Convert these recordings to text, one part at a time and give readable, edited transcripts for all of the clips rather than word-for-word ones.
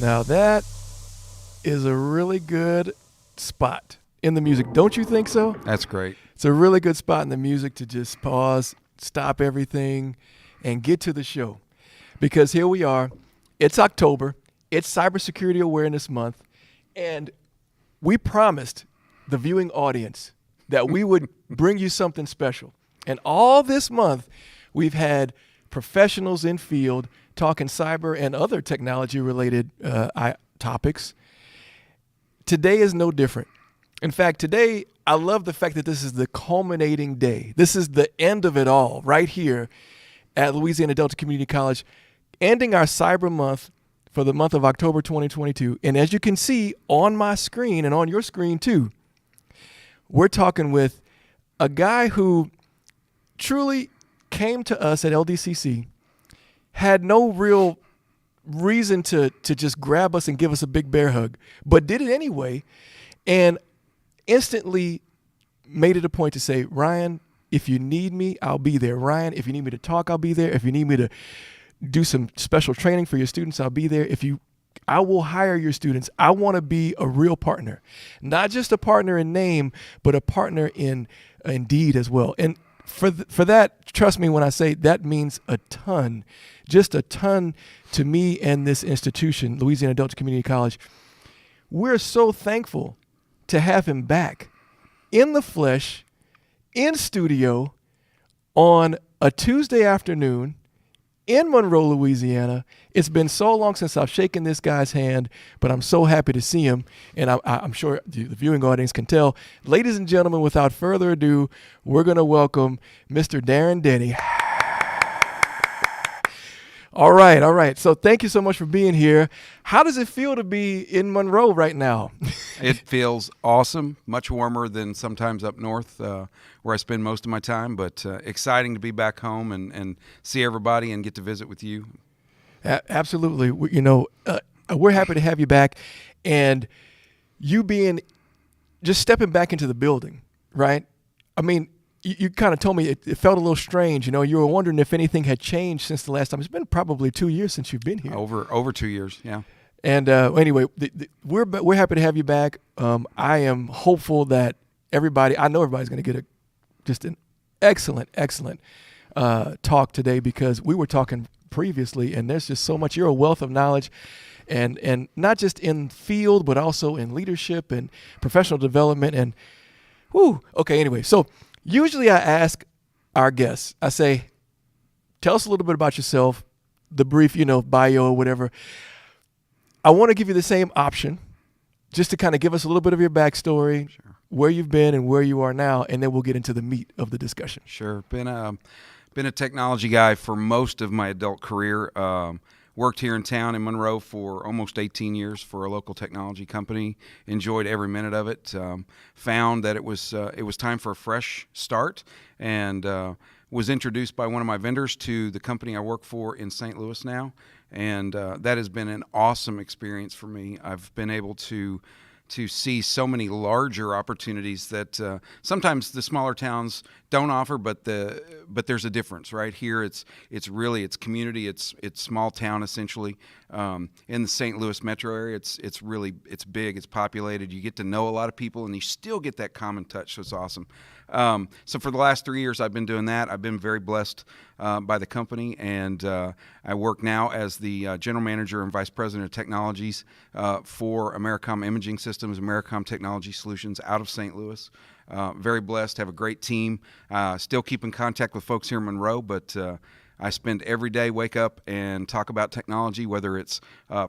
Now that is a really good spot in the music. Don't you think so? That's great. It's a really good spot in the music to just pause, stop everything, and get to the show. Because here we are. It's October. It's Cybersecurity Awareness Month. And we promised the viewing audience that we would bring you something special. And all this month, we've had professionals in field talking cyber and other technology-related topics. Today is no different. In fact, today, I love the fact that this is the culminating day. This is the end of it all right here at Louisiana Delta Community College, ending our Cyber Month for the month of October 2022. And as you can see on my screen and on your screen too, we're talking with a guy who truly came to us at LDCC, had no real reason to just grab us and give us a big bear hug, but did it anyway, and instantly made it a point to say, Ryan, if you need me, I'll be there. Ryan, if you need me to talk, I'll be there. If you need me to do some special training for your students, I'll be there. I will hire your students. I want to be a real partner, not just a partner in name, but a partner in deed as well. And for that, trust me when I say that means a ton, just a ton to me and this institution, Louisiana Delta Community College. We're so thankful to have him back in the flesh, in studio, on a Tuesday afternoon in Monroe, Louisiana. It's been so long since I've shaken this guy's hand, but I'm so happy to see him, and I'm sure the viewing audience can tell. Ladies and gentlemen, without further ado, we're going to welcome Mr. Darrin Denney. All right. So thank you so much for being here. How does it feel to be in Monroe right now? It feels awesome, much warmer than sometimes up north where I spend most of my time, but exciting to be back home and see everybody and get to visit with you. Absolutely. We're happy to have you back, and you just stepping back into the building, right? I mean, you kind of told me it felt a little strange. You were wondering if anything had changed since the last time. It's been probably 2 years since you've been here. Over 2 years, yeah. And anyway, we're happy to have you back. I am hopeful that I know everybody's going to get just an excellent talk today, because we were talking previously, and there's just so much. You're a wealth of knowledge, and not just in field, but also in leadership and professional development. And okay. Anyway, so usually I ask our guests, I say, tell us a little bit about yourself, the brief, bio or whatever. I want to give you the same option, just to kind of give us a little bit of your backstory, sure, where you've been and where you are now, and then we'll get into the meat of the discussion. Sure. Been a technology guy for most of my adult career. Worked here in town in Monroe for almost 18 years for a local technology company. Enjoyed every minute of it. Found that it was time for a fresh start, and was introduced by one of my vendors to the company I work for in St. Louis now. And that has been an awesome experience for me. I've been able to to see so many larger opportunities that sometimes the smaller towns don't offer, but there's a difference, right? Here it's community, it's small town essentially. In the St. Louis metro area, it's big, it's populated. You get to know a lot of people, and you still get that common touch. So it's awesome. So for the last 3 years, I've been doing that. I've been very blessed by the company, and I work now as the general manager and vice president of technologies for Americom Imaging Systems, Americom Technology Solutions out of St. Louis. Very blessed, have a great team. Still keep in contact with folks here in Monroe, but I spend every day, wake up and talk about technology, whether it's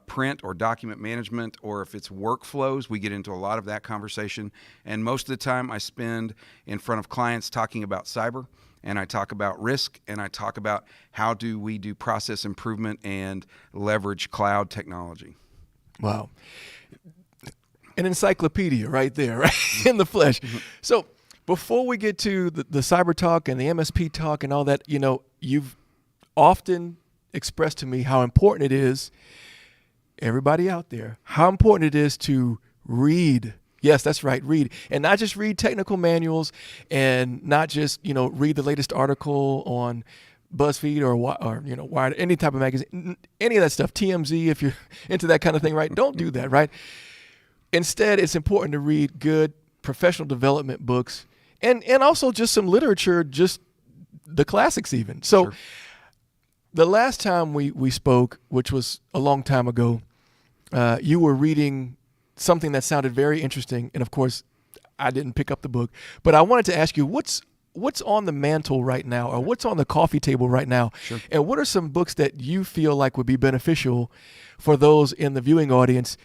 print or document management, or if it's workflows. We get into a lot of that conversation. And most of the time I spend in front of clients talking about cyber, and I talk about risk, and I talk about how do we do process improvement and leverage cloud technology. Wow. An encyclopedia right there, right in the flesh. Mm-hmm. So before we get to the cyber talk and the MSP talk and all that, you've often expressed to me how important it is, everybody out there, how important it is to read. Yes, that's right, read. And not just read technical manuals, and not just, read the latest article on BuzzFeed or Wired, any type of magazine, any of that stuff, TMZ, if you're into that kind of thing, right? Don't do that, right? Instead, it's important to read good professional development books and also just some literature, just the classics even. So sure. The last time we spoke, which was a long time ago, you were reading something that sounded very interesting. And of course, I didn't pick up the book, but I wanted to ask you, what's on the mantle right now, or what's on the coffee table right now? Sure. And what are some books that you feel like would be beneficial for those in the viewing audience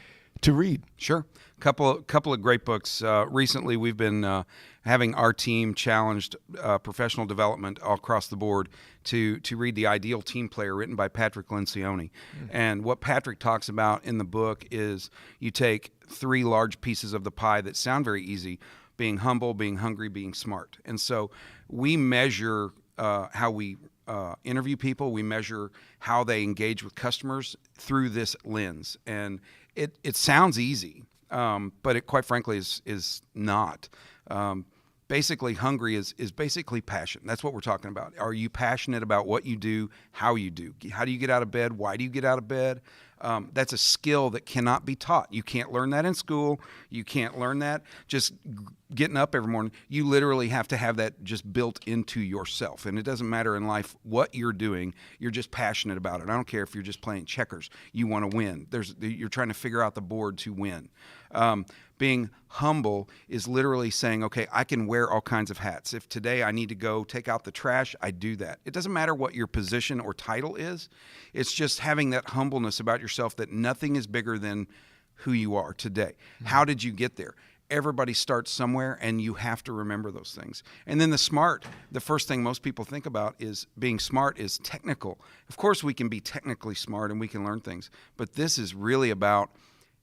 to read? Sure. Couple of great books. Recently, we've been having our team challenged professional development all across the board to read The Ideal Team Player, written by Patrick Lencioni. Mm-hmm. And what Patrick talks about in the book is you take 3 large pieces of the pie that sound very easy: being humble, being hungry, being smart. And so we measure how we interview people. We measure how they engage with customers through this lens. And it sounds easy, but it quite frankly is not. Basically, hungry is basically passion. That's what we're talking about. Are you passionate about what you do, how you do? How do you get out of bed? Why do you get out of bed? That's a skill that cannot be taught. You can't learn that in school. You can't learn that just getting up every morning. You literally have to have that just built into yourself. And it doesn't matter in life what you're doing. You're just passionate about it. I don't care if you're just playing checkers. You want to win. You're trying to figure out the board to win. Being humble is literally saying, okay, I can wear all kinds of hats. If today I need to go take out the trash, I do that. It doesn't matter what your position or title is. It's just having that humbleness about yourself that nothing is bigger than who you are today. Mm-hmm. How did you get there? Everybody starts somewhere, and you have to remember those things. And then the smart, the first thing most people think about is being smart is technical. Of course, we can be technically smart and we can learn things, but this is really about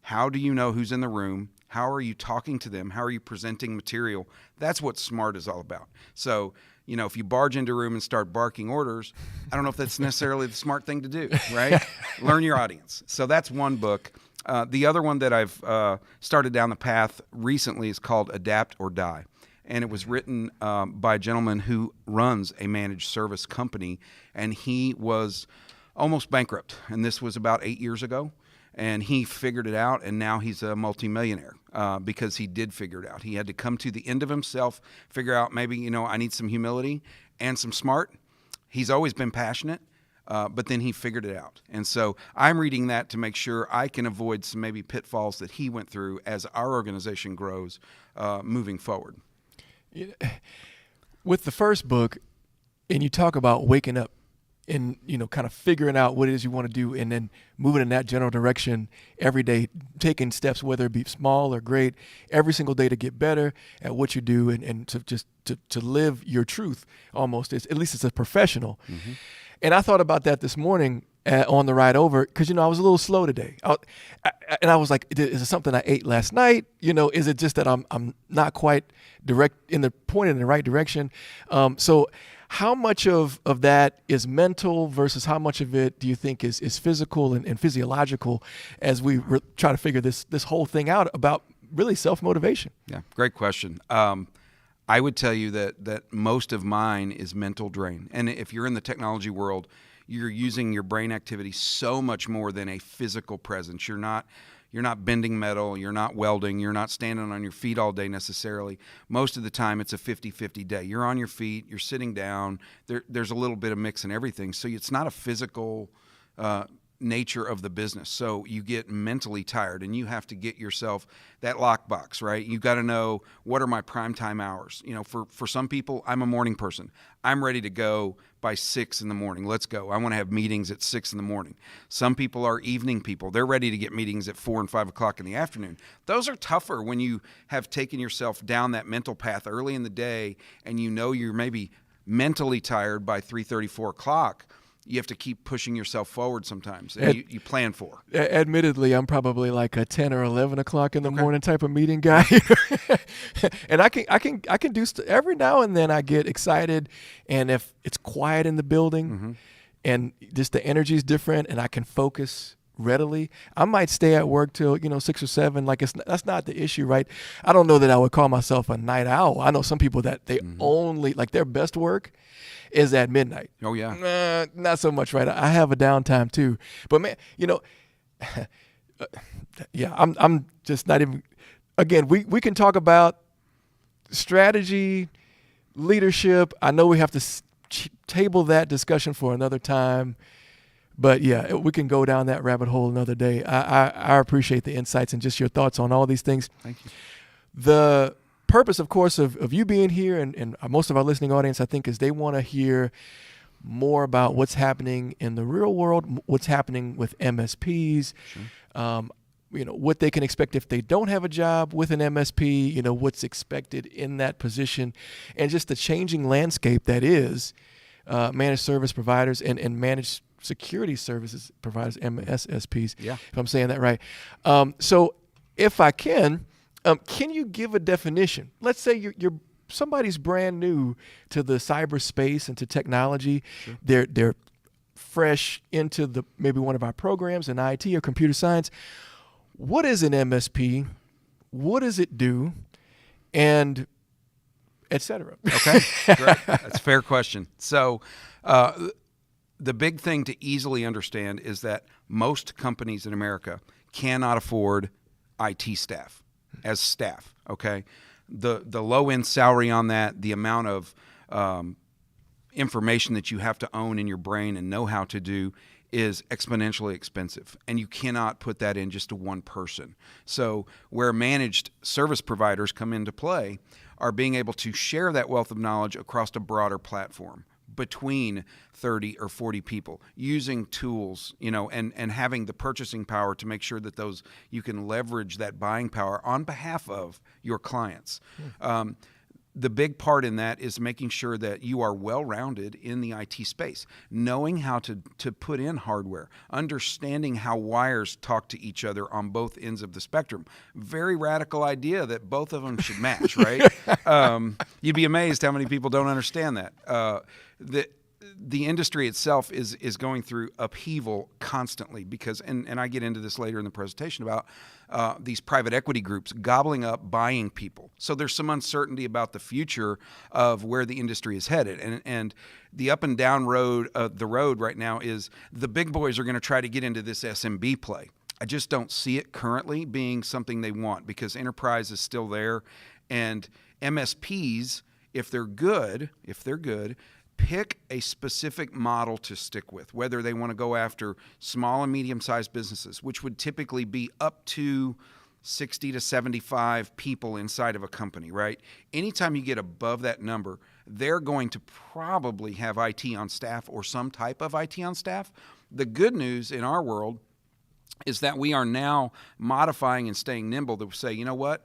how do you know who's in the room? How are you talking to them? How are you presenting material? That's what smart is all about. So, if you barge into a room and start barking orders, I don't know if that's necessarily the smart thing to do, right? Learn your audience. So that's one book. The other one that I've started down the path recently is called Adapt or Die. And it was written by a gentleman who runs a managed service company, and he was almost bankrupt. And this was about 8 years ago. And he figured it out, and now he's a multimillionaire because he did figure it out. He had to come to the end of himself, figure out maybe, I need some humility and some smart. He's always been passionate, but then he figured it out. And so I'm reading that to make sure I can avoid some maybe pitfalls that he went through as our organization grows moving forward. With the first book, and you talk about waking up and, kind of figuring out what it is you want to do, and then moving in that general direction every day, taking steps, whether it be small or great, every single day to get better at what you do, and to just to live your truth almost, at least as a professional. Mm-hmm. And I thought about that this morning on the ride over, because, I was a little slow today. And I was like, is it something I ate last night? Is it just that I'm not quite pointed in the right direction? So how much of that is mental versus how much of it do you think is physical and physiological as we try to figure this whole thing out about really self-motivation? Yeah, great question. I would tell you that most of mine is mental drain. And if you're in the technology world, you're using your brain activity so much more than a physical presence. You're not bending metal, you're not welding, you're not standing on your feet all day necessarily. Most of the time it's a 50-50 day. You're on your feet, you're sitting down, there's a little bit of mix and everything. So it's not a physical nature of the business. So you get mentally tired and you have to get yourself that lockbox, right? You got to know, what are my prime time hours? You know, for some people, I'm a morning person. I'm ready to go by 6 in the morning. Let's go. I want to have meetings at 6 in the morning. Some people are evening people. They're ready to get meetings at 4 and 5 o'clock in the afternoon. Those are tougher when you have taken yourself down that mental path early in the day and you know you're maybe mentally tired by 3:30, 4 o'clock. You have to keep pushing yourself forward sometimes, and you plan for. Admittedly, I'm probably like a 10 or 11 o'clock in the morning type of meeting guy, and I can do every now and then. I get excited, and if it's quiet in the building, and just the energy is different, and I can focus readily, I might stay at work till 6 or 7. Like that's not the issue, right? I don't know that I would call myself a night owl. I know some people that they only like their best work is at midnight. Oh yeah. Not so much, right? I have a downtime too, but man, yeah, I'm just not even. Again, we can talk about strategy, leadership. I know we have to table that discussion for another time, but yeah, we can go down that rabbit hole another day. I appreciate the insights and just your thoughts on all these things. Thank you. The purpose, of course, of you being here and most of our listening audience, I think, is they want to hear more about what's happening in the real world, what's happening with MSPs, Sure. What they can expect if they don't have a job with an MSP, what's expected in that position, and just the changing landscape that is managed service providers and managed security services providers, MSSPs, if I'm saying that right. So if I can you give a definition? Let's say you're somebody's brand new to the cyberspace and to technology. Sure. They're fresh into maybe one of our programs in IT or computer science. What is an MSP? What does it do? And et cetera. Okay, great. That's a fair question. So the big thing to easily understand is that most companies in America cannot afford IT staff as staff, okay? The low-end salary on that, the amount of information that you have to own in your brain and know how to do is exponentially expensive, and you cannot put that in just to one person. So where managed service providers come into play are being able to share that wealth of knowledge across a broader platform between 30 or 40 people, using tools, and having the purchasing power to make sure that you can leverage that buying power on behalf of your clients. The big part in that is making sure that you are well-rounded in the IT space, knowing how to put in hardware, understanding how wires talk to each other on both ends of the spectrum. Very radical idea that both of them should match, right? You'd be amazed how many people don't understand that. The industry itself is going through upheaval constantly because, and I get into this later in the presentation about these private equity groups gobbling up buying people. So there's some uncertainty about the future of where the industry is headed. And the up and down road of the road right now is the big boys are going to try to get into this SMB play. I just don't see it currently being something they want because enterprise is still there. And MSPs, if they're good, pick a specific model to stick with, whether they want to go after small and medium-sized businesses, which would typically be up to 60 to 75 people inside of a company, right? Anytime you get above that number, they're going to probably have IT on staff or some type of IT on staff. The good news in our world is that we are now modifying and staying nimble to say, you know what?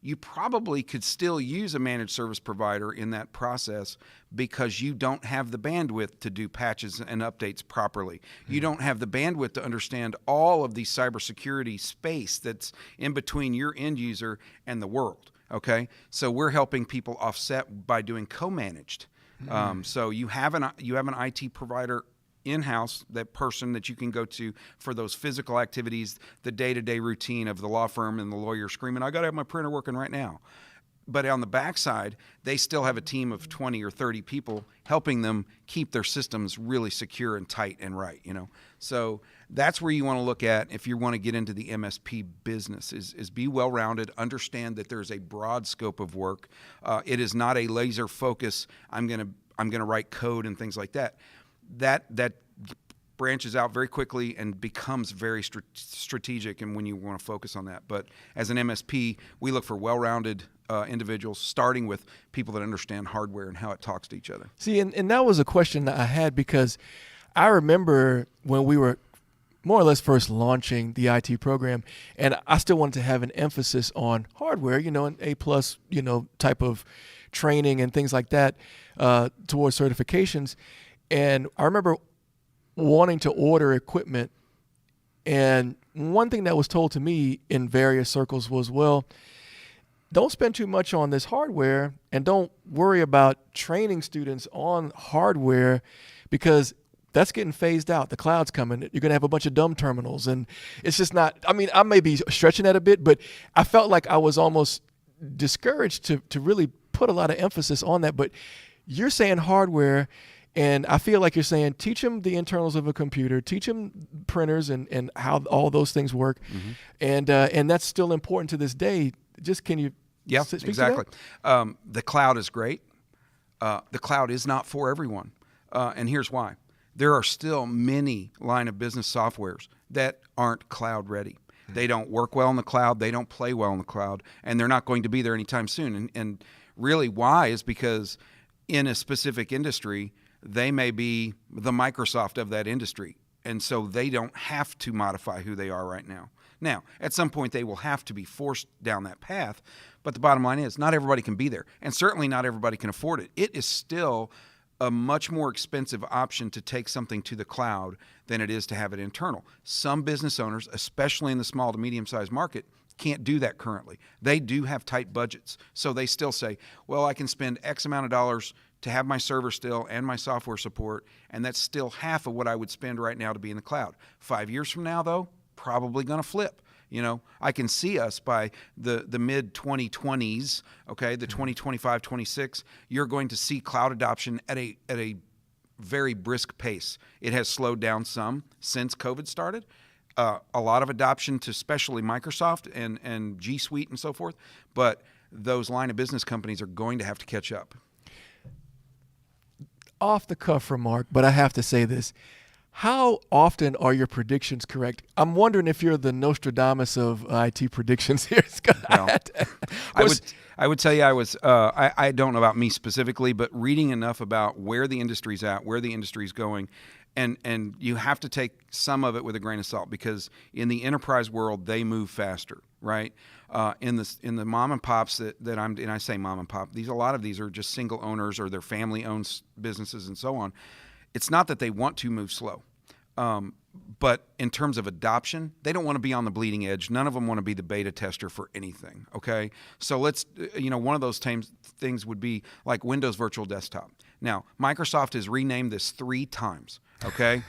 You probably could still use a managed service provider in that process because you don't have the bandwidth to do patches and updates properly. You don't have the bandwidth to understand all of the cybersecurity space that's in between your end user and the world, okay? So we're helping people offset by doing co-managed. So you have an IT provider in-house, that person that you can go to for those physical activities, the day-to-day routine of the law firm and the lawyer screaming, I got to have my printer working right now. But on the backside, they still have a team of 20 or 30 people helping them keep their systems really secure and tight and right, So that's where you want to look at if you want to get into the MSP business is be well-rounded, understand that there's a broad scope of work. It is not a laser focus, I'm going to write code and things like that. That branches out very quickly and becomes very strategic, and when you want to focus on that. But as an MSP, we look for well-rounded individuals, starting with people that understand hardware and how it talks to each other. See, and that was a question that I had, because I remember when we were more or less first launching the IT program, and I still wanted to have an emphasis on hardware, an A+, type of training and things like that towards certifications. And I remember wanting to order equipment, and one thing that was told to me in various circles was, well, don't spend too much on this hardware and don't worry about training students on hardware, because that's getting phased out. The cloud's coming. You're going to have a bunch of dumb terminals, and it's just not, I may be stretching that a bit, but I felt like I was almost discouraged to really put a lot of emphasis on that. But you're saying hardware, and I feel like you're saying teach them the internals of a computer, teach them printers and how all those things work. Mm-hmm. And that's still important to this day. Just can you speak exactly. to that? The cloud is great. The cloud is not for everyone. And here's why. There are still many line of business softwares that aren't cloud ready. They don't work well in the cloud. They don't play well in the cloud. And they're not going to be there anytime soon. And really why is because in a specific industry, they may be the Microsoft of that industry. And so they don't have to modify who they are right now. Now, at some point, they will have to be forced down that path. But the bottom line is not everybody can be there. And certainly not everybody can afford it. It is still a much more expensive option to take something to the cloud than it is to have it internal. Some business owners, especially in the small to medium-sized market, can't do that currently. They do have tight budgets. So they still say, well, I can spend X amount of dollars to have my server still and my software support, and that's still half of what I would spend right now to be in the cloud. 5 years from now, though, probably going to flip. I can see us by the mid-2020s, okay, the 2025, 26, you're going to see cloud adoption at a very brisk pace. It has slowed down some since COVID started. A lot of adoption to especially Microsoft and G Suite and so forth, but those line of business companies are going to have to catch up. Off the cuff remark, but I have to say this. How often are your predictions correct? I'm wondering if you're the Nostradamus of IT predictions here, Scott. Well, I would tell you I don't know about me specifically, but reading enough about where the industry's at, where the industry's going, and you have to take some of it with a grain of salt, because in the enterprise world, they move faster, right? In the mom and pops that I say mom and pop, a lot of these are just single owners or their family-owned businesses and so on. It's not that they want to move slow, but in terms of adoption, they don't want to be on the bleeding edge. None of them want to be the beta tester for anything, okay? So let's, one of those things would be like Windows Virtual Desktop. Now, Microsoft has renamed this 3 times, okay?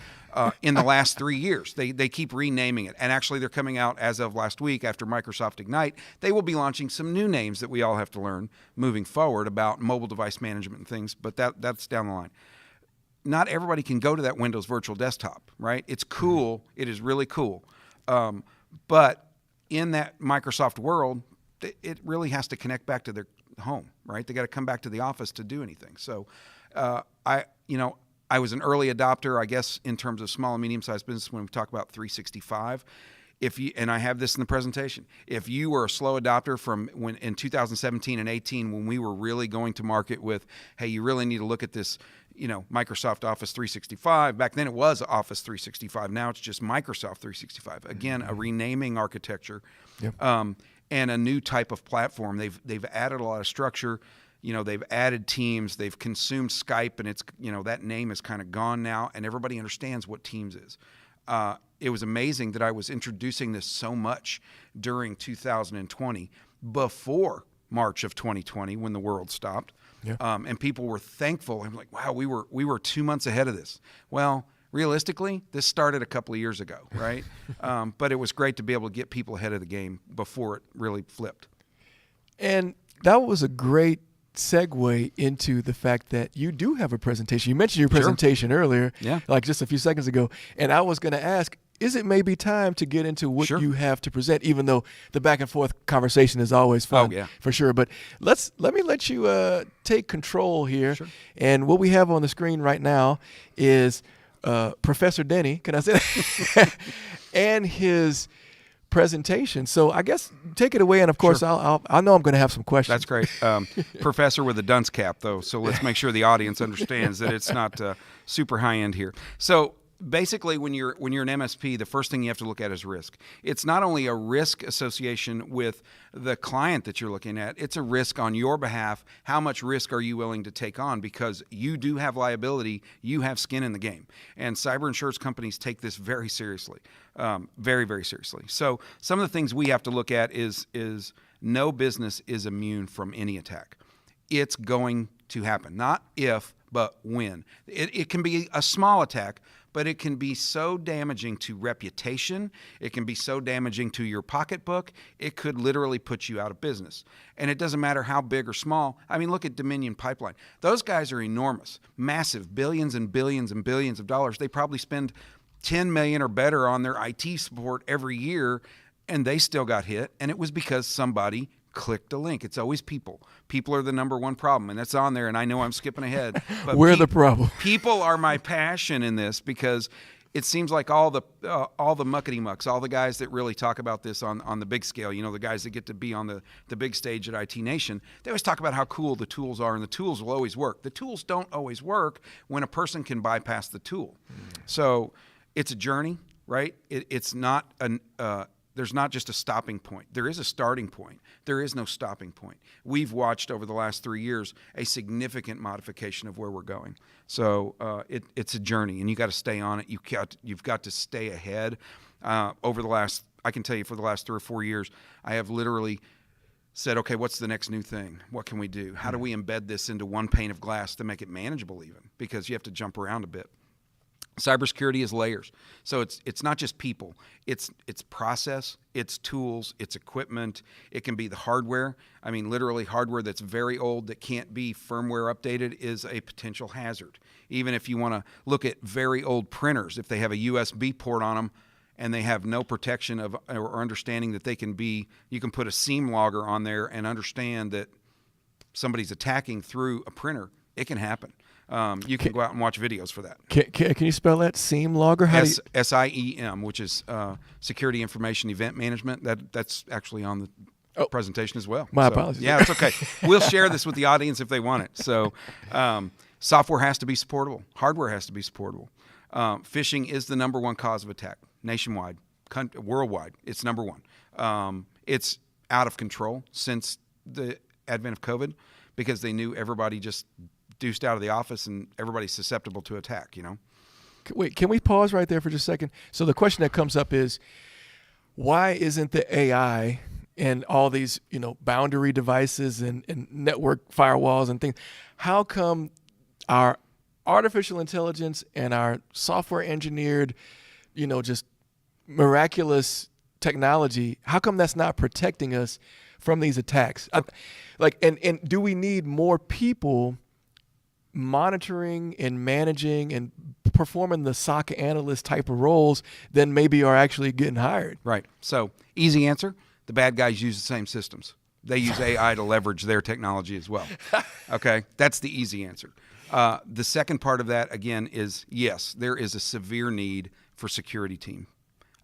In the last 3 years. They keep renaming it. And actually, they're coming out as of last week after Microsoft Ignite. They will be launching some new names that we all have to learn moving forward about mobile device management and things, but that's down the line. Not everybody can go to that Windows Virtual Desktop, right? It's cool. It is really cool. But in that Microsoft world, it really has to connect back to their home, right? They got to come back to the office to do anything. So I was an early adopter, I guess, in terms of small and medium-sized business when we talk about 365. And I have this in the presentation, if you were a slow adopter from when in 2017 and 18, when we were really going to market with, hey, you really need to look at this, Microsoft Office 365. Back then it was Office 365. Now it's just Microsoft 365. Again, a renaming architecture, yep. And a new type of platform. They've added a lot of structure. They've added Teams. They've consumed Skype, and it's that name is kind of gone now, and everybody understands what Teams is. It was amazing that I was introducing this so much during 2020 before March of 2020 when the world stopped. Yeah. And people were thankful. I'm like, wow, we were 2 months ahead of this. Well, realistically, this started a couple of years ago, right? But it was great to be able to get people ahead of the game before it really flipped. And that was a great segue into the fact that you do have a presentation. You mentioned your presentation earlier, like just a few seconds ago. And I was going to ask, is it maybe time to get into what you have to present, even though the back and forth conversation is always fun, for sure. But let me let you take control here. And what we have on the screen right now is Professor Denney, can I say that? And his presentation. So I guess take it away, and of course I know I'm going to have some questions. That's great. Professor with a dunce cap, though, so let's make sure the audience understands that it's not super high end here. So basically, when you're an MSP, the first thing you have to look at is risk. It's not only a risk association with the client that you're looking at, it's a risk on your behalf. How much risk are you willing to take on? Because you do have liability, you have skin in the game. And cyber insurance companies take this very seriously, very, very seriously. So some of the things we have to look at is no business is immune from any attack. It's going to happen, not if, but when. It can be a small attack, but it can be so damaging to reputation. It can be so damaging to your pocketbook. It could literally put you out of business. And it doesn't matter how big or small. I mean, look at Dominion Pipeline. Those guys are enormous, massive, billions and billions and billions of dollars. They probably spend $10 million or better on their IT support every year, and they still got hit. And it was because somebody clicked a link. It's always people. People are the number one problem, and that's on there, and I know I'm skipping ahead. But we're the problem. People are my passion in this because it seems like all the muckety-mucks, all the guys that really talk about this on the big scale, the guys that get to be on the big stage at IT Nation, they always talk about how cool the tools are, and the tools will always work. The tools don't always work when a person can bypass the tool. So it's a journey, right? It's not there's not just a stopping point. There is a starting point. There is no stopping point. We've watched over the last 3 years a significant modification of where we're going. So it's a journey, and you got to stay on it. You've got to stay ahead. I can tell you for the last 3 or 4 years, I have literally said, okay, what's the next new thing? What can we do? How do we embed this into one pane of glass to make it manageable even? Because you have to jump around a bit. Cybersecurity is layers. So it's not just people. It's process, it's tools, it's equipment. It can be the hardware. I mean, literally hardware that's very old that can't be firmware updated is a potential hazard. Even if you want to look at very old printers, if they have a USB port on them and they have no protection of or understanding that you can put a seam logger on there and understand that somebody's attacking through a printer, it can happen. You can go out and watch videos for that. Can you spell that? Seam logger? SIEM, which is Security Information Event Management. That's actually on the presentation as well. My apologies. Yeah, it's okay. We'll share this with the audience if they want it. So software has to be supportable. Hardware has to be supportable. Phishing is the number one cause of attack nationwide, worldwide. It's number one. It's out of control since the advent of COVID because they knew everybody just deuced out of the office and everybody's susceptible to attack, Wait, can we pause right there for just a second? So the question that comes up is, why isn't the AI and all these, boundary devices and network firewalls and things, how come our artificial intelligence and our software engineered, just miraculous technology, how come that's not protecting us from these attacks? And do we need more people monitoring and managing and performing the SOC analyst type of roles than maybe are actually getting hired? Right. So easy answer, the bad guys use the same systems. They use AI to leverage their technology as well. Okay, that's the easy answer. The second part of that, again, is yes, there is a severe need for security team.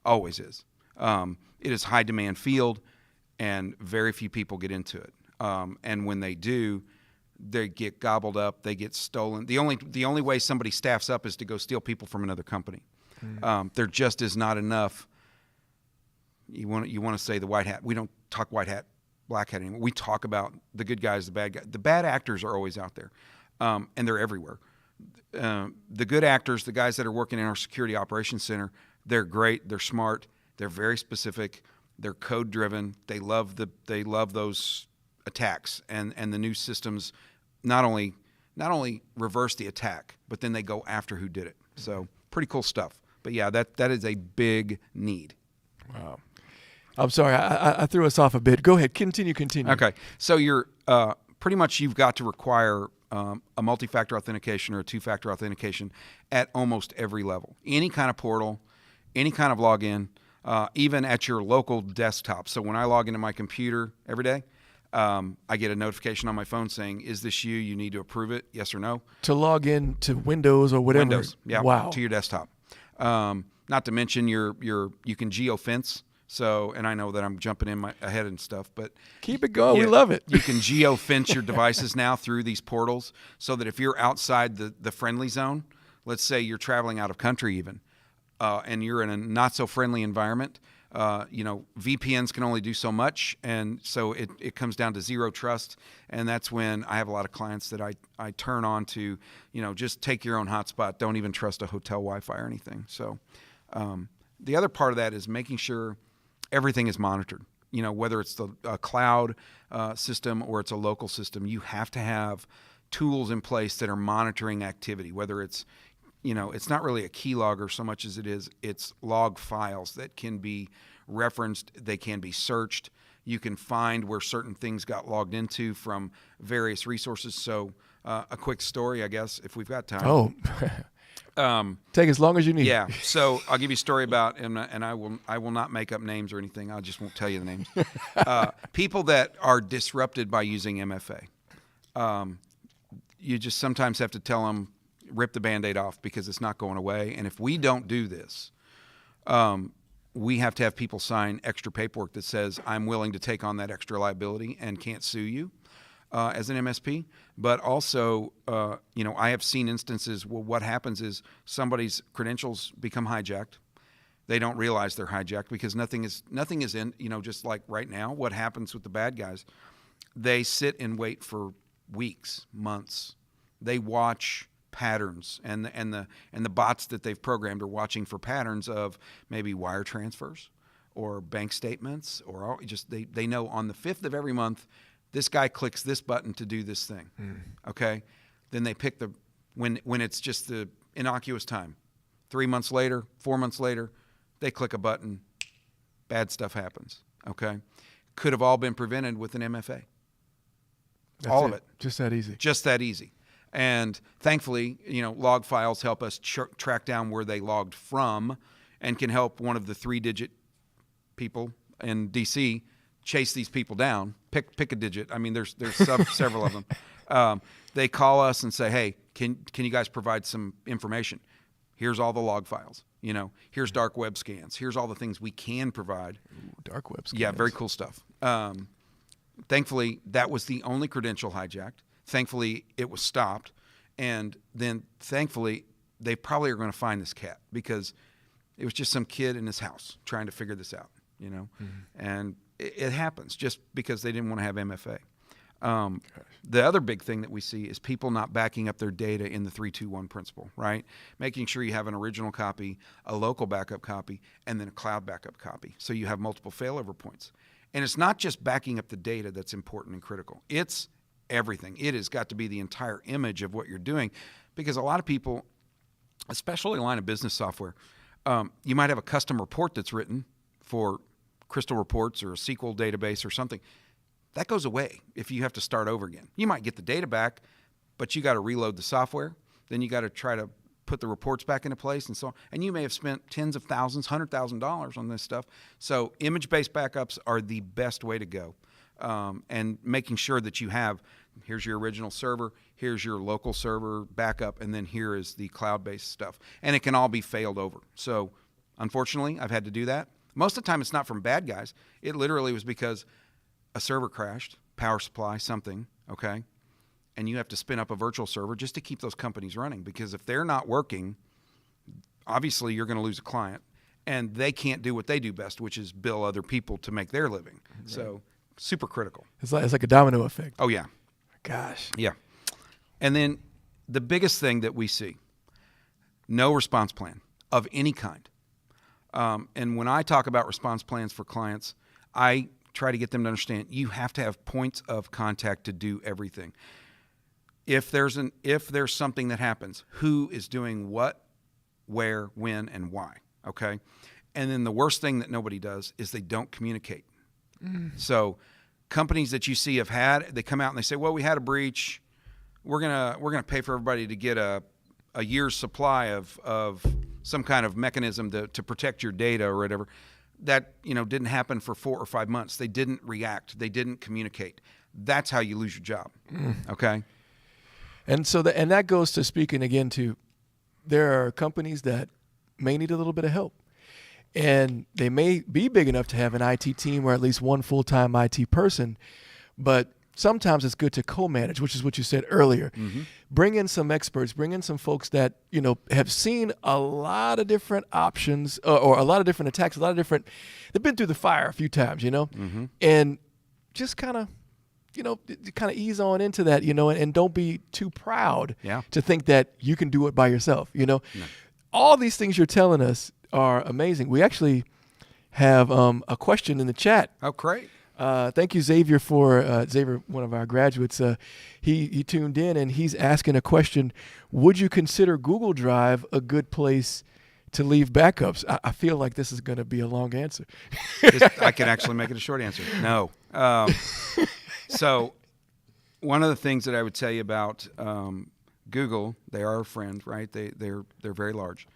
Always is. It is high demand field, and very few people get into it. And when they do, they get gobbled up, they get stolen. The only way somebody staffs up is to go steal people from another company. There just is not enough. You want to say the white hat. We don't talk white hat, black hat anymore. We talk about the good guys, the bad guys. The bad actors are always out there, and they're everywhere. The good actors, the guys that are working in our security operations center, they're great. They're smart. They're very specific. They're code driven. They love those attacks and the new systems not only reverse the attack, but then they go after who did it. So pretty cool stuff. But yeah, that is a big need. Wow. I'm sorry, I threw us off a bit. Go ahead, continue. Okay, so you're pretty much you've got to require a multi-factor authentication or a two-factor authentication at almost every level. Any kind of portal, any kind of login, even at your local desktop. So when I log into my computer every day, I get a notification on my phone saying, "Is this you? You need to approve it. Yes or no." To log in to Windows or whatever. Windows, yeah, wow. to your desktop. Not to mention you can geofence. So, and I know that I'm jumping in ahead and stuff, but keep it going. We love it. You can geofence your devices now through these portals, so that if you're outside the friendly zone, let's say you're traveling out of country even, and you're in a not so friendly environment, VPNs can only do so much, and so it comes down to zero trust, and that's when I have a lot of clients that I turn on to, just take your own hotspot. Don't even trust a hotel Wi-Fi or anything. So the other part of that is making sure everything is monitored. Whether it's the cloud system or it's a local system, you have to have tools in place that are monitoring activity, whether it's it's not really a keylogger so much as it's log files that can be referenced, they can be searched. You can find where certain things got logged into from various resources. So a quick story, I guess, if we've got time. Oh, take as long as you need. Yeah. So I'll give you a story about, and I will not make up names or anything. I just won't tell you the names. People that are disrupted by using MFA. You just sometimes have to tell them, rip the Band-Aid off, because it's not going away. And if we don't do this, we have to have people sign extra paperwork that says, I'm willing to take on that extra liability and can't sue you as an MSP. But also, I have seen instances where what happens is somebody's credentials become hijacked. They don't realize they're hijacked because nothing is in, just like right now, what happens with the bad guys, they sit and wait for weeks, months. They watch patterns, and the bots that they've programmed are watching for patterns of maybe wire transfers or bank statements, or just they know on the 5th of every month, this guy clicks this button to do this thing. Okay, then they pick when it's just the innocuous time. 3 months later, 4 months later, they click a button, bad stuff happens. Okay, could have all been prevented with an MFA. That's all of it, just that easy. Just that easy. And thankfully, log files help us track down where they logged from, and can help one of the 3-digit people in DC chase these people down. Pick a digit. I mean, there's several of them. They call us and say, "Hey, can you guys provide some information? Here's all the log files. Here's dark web scans. Here's all the things we can provide." Ooh, dark web scans. Yeah, very cool stuff. Thankfully, that was the only credential hijacked. Thankfully, it was stopped. And then, thankfully, they probably are going to find this cat, because it was just some kid in his house trying to figure this out, And it happens just because they didn't want to have MFA. The other big thing that we see is people not backing up their data in the 3-2-1 principle, right? Making sure you have an original copy, a local backup copy, and then a cloud backup copy, so you have multiple failover points. And it's not just backing up the data that's important and critical. It's everything. It has got to be the entire image of what you're doing, because a lot of people, especially line of business software, you might have a custom report that's written for Crystal Reports or a SQL database or something. That goes away if you have to start over again. You might get the data back, but you got to reload the software. Then you got to try to put the reports back into place and so on. And you may have spent tens of thousands, $100,000 on this stuff. So image-based backups are the best way to go. And making sure that you have, here's your original server, here's your local server backup, and then here is the cloud-based stuff. And it can all be failed over. So unfortunately, I've had to do that. Most of the time, it's not from bad guys. It literally was because a server crashed, power supply, something, okay? And you have to spin up a virtual server just to keep those companies running, because if they're not working, obviously you're going to lose a client, and they can't do what they do best, which is bill other people to make their living. Right. So super critical. It's like a domino effect. Oh, yeah. Gosh. Yeah. And then the biggest thing that we see, no response plan of any kind. And when I talk about response plans for clients, I try to get them to understand you have to have points of contact to do everything. If there's something that happens, who is doing what where, when, and why. Okay. And then the worst thing that nobody does is they don't communicate. So companies that you see they come out and they say, well, we had a breach. We're gonna pay for everybody to get a year's supply of some kind of mechanism to protect your data or whatever. That didn't happen for 4 or 5 months. They didn't react. They didn't communicate. That's how you lose your job. Okay. And so that goes to speaking again to, there are companies that may need a little bit of help, and they may be big enough to have an IT team or at least one full-time IT person, but sometimes it's good to co-manage, which is what you said earlier. Bring in some experts, bring in some folks that have seen a lot of different options or a lot of different attacks, they've been through the fire a few times, and just kind of ease on into that, and don't be too proud to think that you can do it by yourself. No. All these things you're telling us are amazing. We actually have a question in the chat. Oh, great. Thank you, Xavier, Xavier, one of our graduates. He tuned in and he's asking a question. Would you consider Google Drive a good place to leave backups? I feel like this is going to be a long answer. I can actually make it a short answer. No. So one of the things that I would tell you about Google, they are a friend, right? They're very large.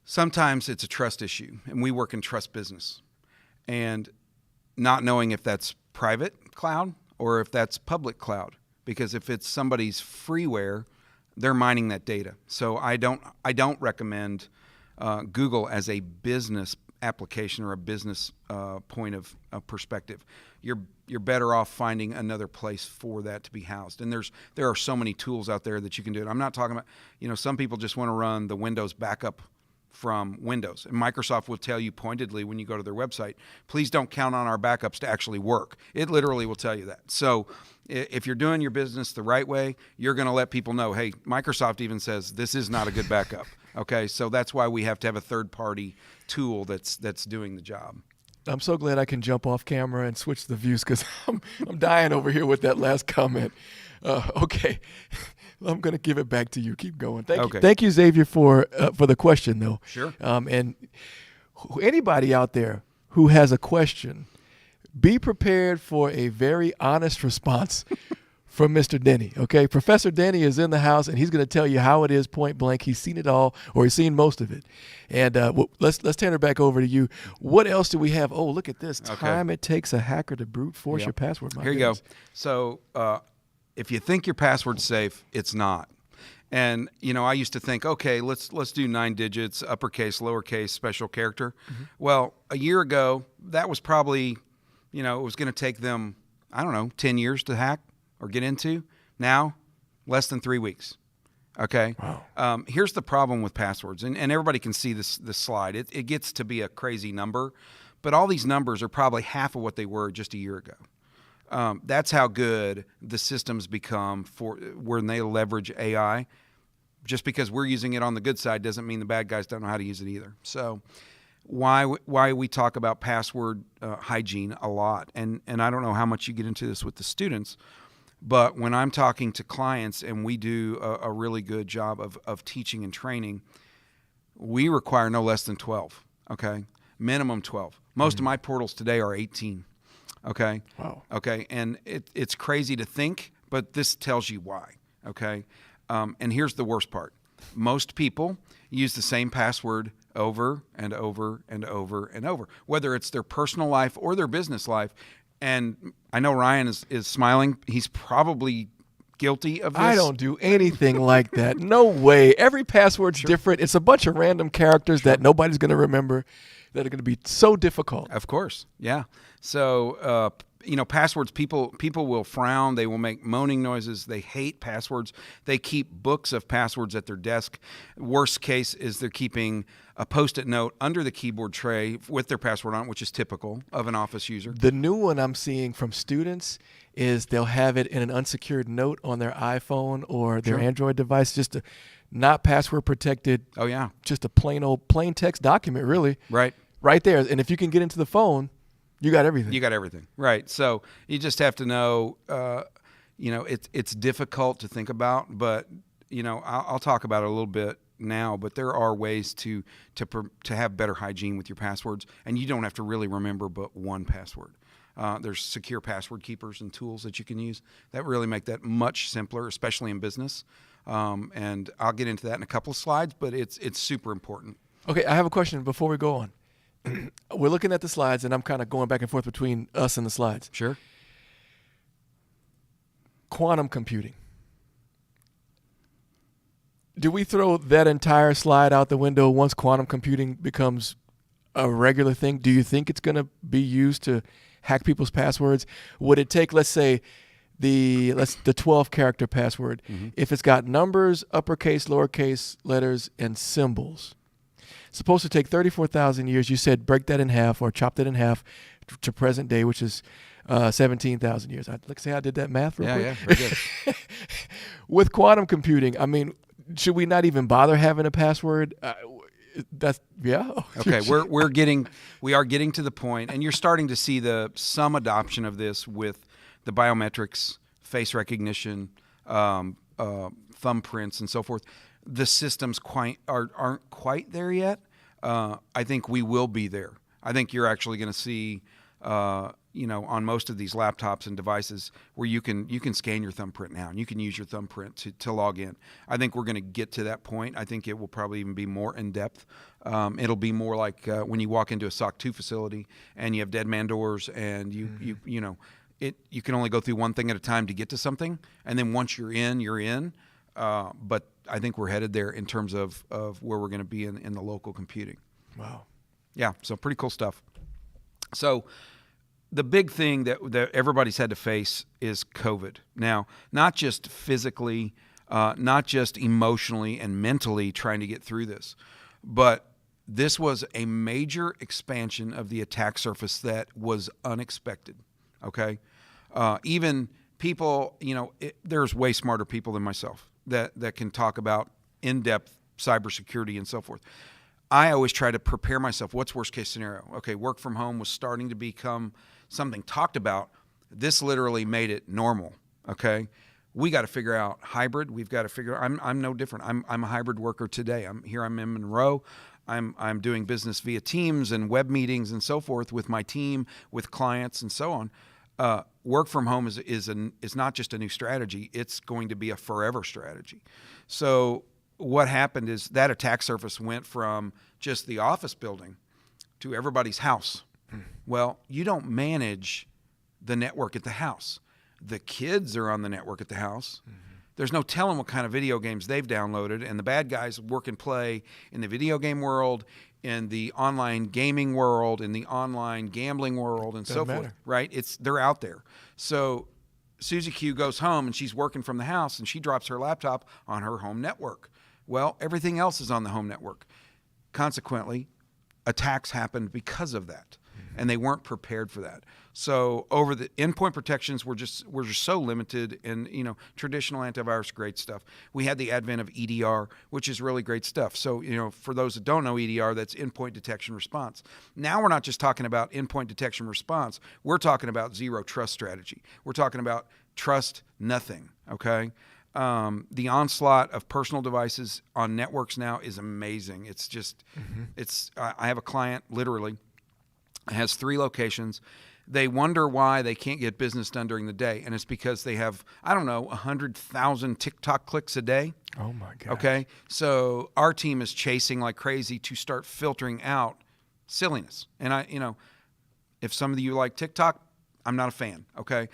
Sometimes it's a trust issue, and we work in trust business. And not knowing if that's private cloud or if that's public cloud, because if it's somebody's freeware, they're mining that data. So I don't recommend Google as a business application or a business point of perspective. You're better off finding another place for that to be housed. And there are so many tools out there that you can do it. I'm not talking about, some people just want to run the Windows backup from Windows. And Microsoft will tell you pointedly when you go to their website, please don't count on our backups to actually work. It literally will tell you that. So if you're doing your business the right way, you're going to let people know, hey, Microsoft even says this is not a good backup. Okay, so that's why we have to have a third-party tool that's doing the job. I'm so glad I can jump off camera and switch the views because I'm dying over here with that last comment. Okay. I'm going to give it back to you. Keep going. Thank you, Xavier, for the question, though. Sure. And anybody out there who has a question, be prepared for a very honest response from Mr. Denney. Okay, Professor Denney is in the house, and he's going to tell you how it is point blank. He's seen it all, or he's seen most of it. And let's turn it back over to you. What else do we have? Oh, look at this. Time it takes a hacker to brute force your password. Here you go. So if you think your password's safe, it's not. And, I used to think, okay, let's do 9 digits, uppercase, lowercase, special character. Well, a year ago, that was probably, it was going to take them, 10 years to hack or get into. Now, less than 3 weeks. Okay. Wow. Here's the problem with passwords, and everybody can see this slide. It gets to be a crazy number, but all these numbers are probably half of what they were just a year ago. That's how good the systems become when they leverage AI. Just because we're using it on the good side doesn't mean the bad guys don't know how to use it either. So why we talk about password hygiene a lot, and I don't know how much you get into this with the students, but when I'm talking to clients and we do a really good job of teaching and training, we require no less than 12, okay? Minimum 12. Most of my portals today are 18. Okay. Wow. Okay. And it's crazy to think, but this tells you why. Okay. And here's the worst part. Most people use the same password over and over and over and over, whether it's their personal life or their business life. And I know Ryan is smiling. He's probably guilty of this. I don't do anything like that. No way. Every password's different. It's a bunch of random characters that nobody's going to remember that are going to be so difficult. Of course. Yeah. So, passwords, people will frown. They will make moaning noises. They hate passwords. They keep books of passwords at their desk. Worst case is they're keeping a Post-it note under the keyboard tray with their password on it, which is typical of an office user. The new one I'm seeing from students is they'll have it in an unsecured note on their iPhone or their Android device, just to not password protected. Oh, yeah. Just a plain text document, really. Right there. And if you can get into the phone, you got everything. You got everything. Right. So you just have to know, it's difficult to think about, but, I'll talk about it a little bit now, but there are ways to have better hygiene with your passwords, and you don't have to really remember but one password. There's secure password keepers and tools that you can use that really make that much simpler, especially in business. And I'll get into that in a couple of slides, but it's super important. Okay, I have a question before we go on. We're looking at the slides, and I'm kind of going back and forth between us and the slides. Sure. Quantum computing. Do we throw that entire slide out the window once quantum computing becomes a regular thing? Do you think it's going to be used to hack people's passwords? Would it take, let's say, the 12-character password, if it's got numbers, uppercase, lowercase letters, and symbols? It's supposed to take 34,000 years. You said break that in half or chop that in half to present day, which is 17,000 years. Let's say I did that math real quick. Yeah, very good. With quantum computing, I mean, should we not even bother having a password? Okay, we are getting to the point, and you're starting to see some adoption of this with the biometrics, face recognition, thumbprints, and so forth. The systems aren't quite there yet. I think we will be there. I think you're actually going to see, on most of these laptops and devices where you can scan your thumbprint now, and you can use your thumbprint to log in. I think we're going to get to that point. I think it will probably even be more in depth. It'll be more like when you walk into a SOC 2 facility and you have dead man doors, and you can only go through one thing at a time to get to something, and then once you're in, you're in. But I think we're headed there in terms of where we're going to be in the local computing. Wow. Yeah, so pretty cool stuff. So the big thing that everybody's had to face is COVID. Now, not just physically, not just emotionally and mentally trying to get through this, but this was a major expansion of the attack surface that was unexpected, okay? Even people, there's way smarter people than myself that can talk about in-depth cybersecurity and so forth. I always try to prepare myself. What's worst case scenario? Okay, work from home was starting to become something talked about. This literally made it normal, okay? We got to figure out hybrid. We've got to figure out, I'm no different. I'm a hybrid worker today. I'm in Monroe. I'm doing business via Teams and web meetings and so forth with my team, with clients and so on. Work from home is not just a new strategy. It's going to be a forever strategy. So what happened is that attack surface went from just the office building to everybody's house. Well, you don't manage the network at the house. The kids are on the network at the house. There's no telling what kind of video games they've downloaded, and the bad guys work and play in the video game world, in the online gaming world, in the online gambling world, and so forth, right? They're out there. So Susie Q goes home, and she's working from the house, and she drops her laptop on her home network. Well, everything else is on the home network. Consequently, attacks happened because of that, and they weren't prepared for that. So over the endpoint protections were just so limited, and traditional antivirus, great stuff. We had the advent of EDR, which is really great stuff. So for those that don't know EDR, that's endpoint detection response. Now we're not just talking about endpoint detection response. We're talking about zero trust strategy. We're talking about trust nothing. Okay. The onslaught of personal devices on networks now is amazing. It's just, I have a client literally has 3 locations. They wonder why they can't get business done during the day. And it's because they have, 100,000 TikTok clicks a day. Oh my God. Okay. So our team is chasing like crazy to start filtering out silliness. And if some of you like TikTok, I'm not a fan. Okay.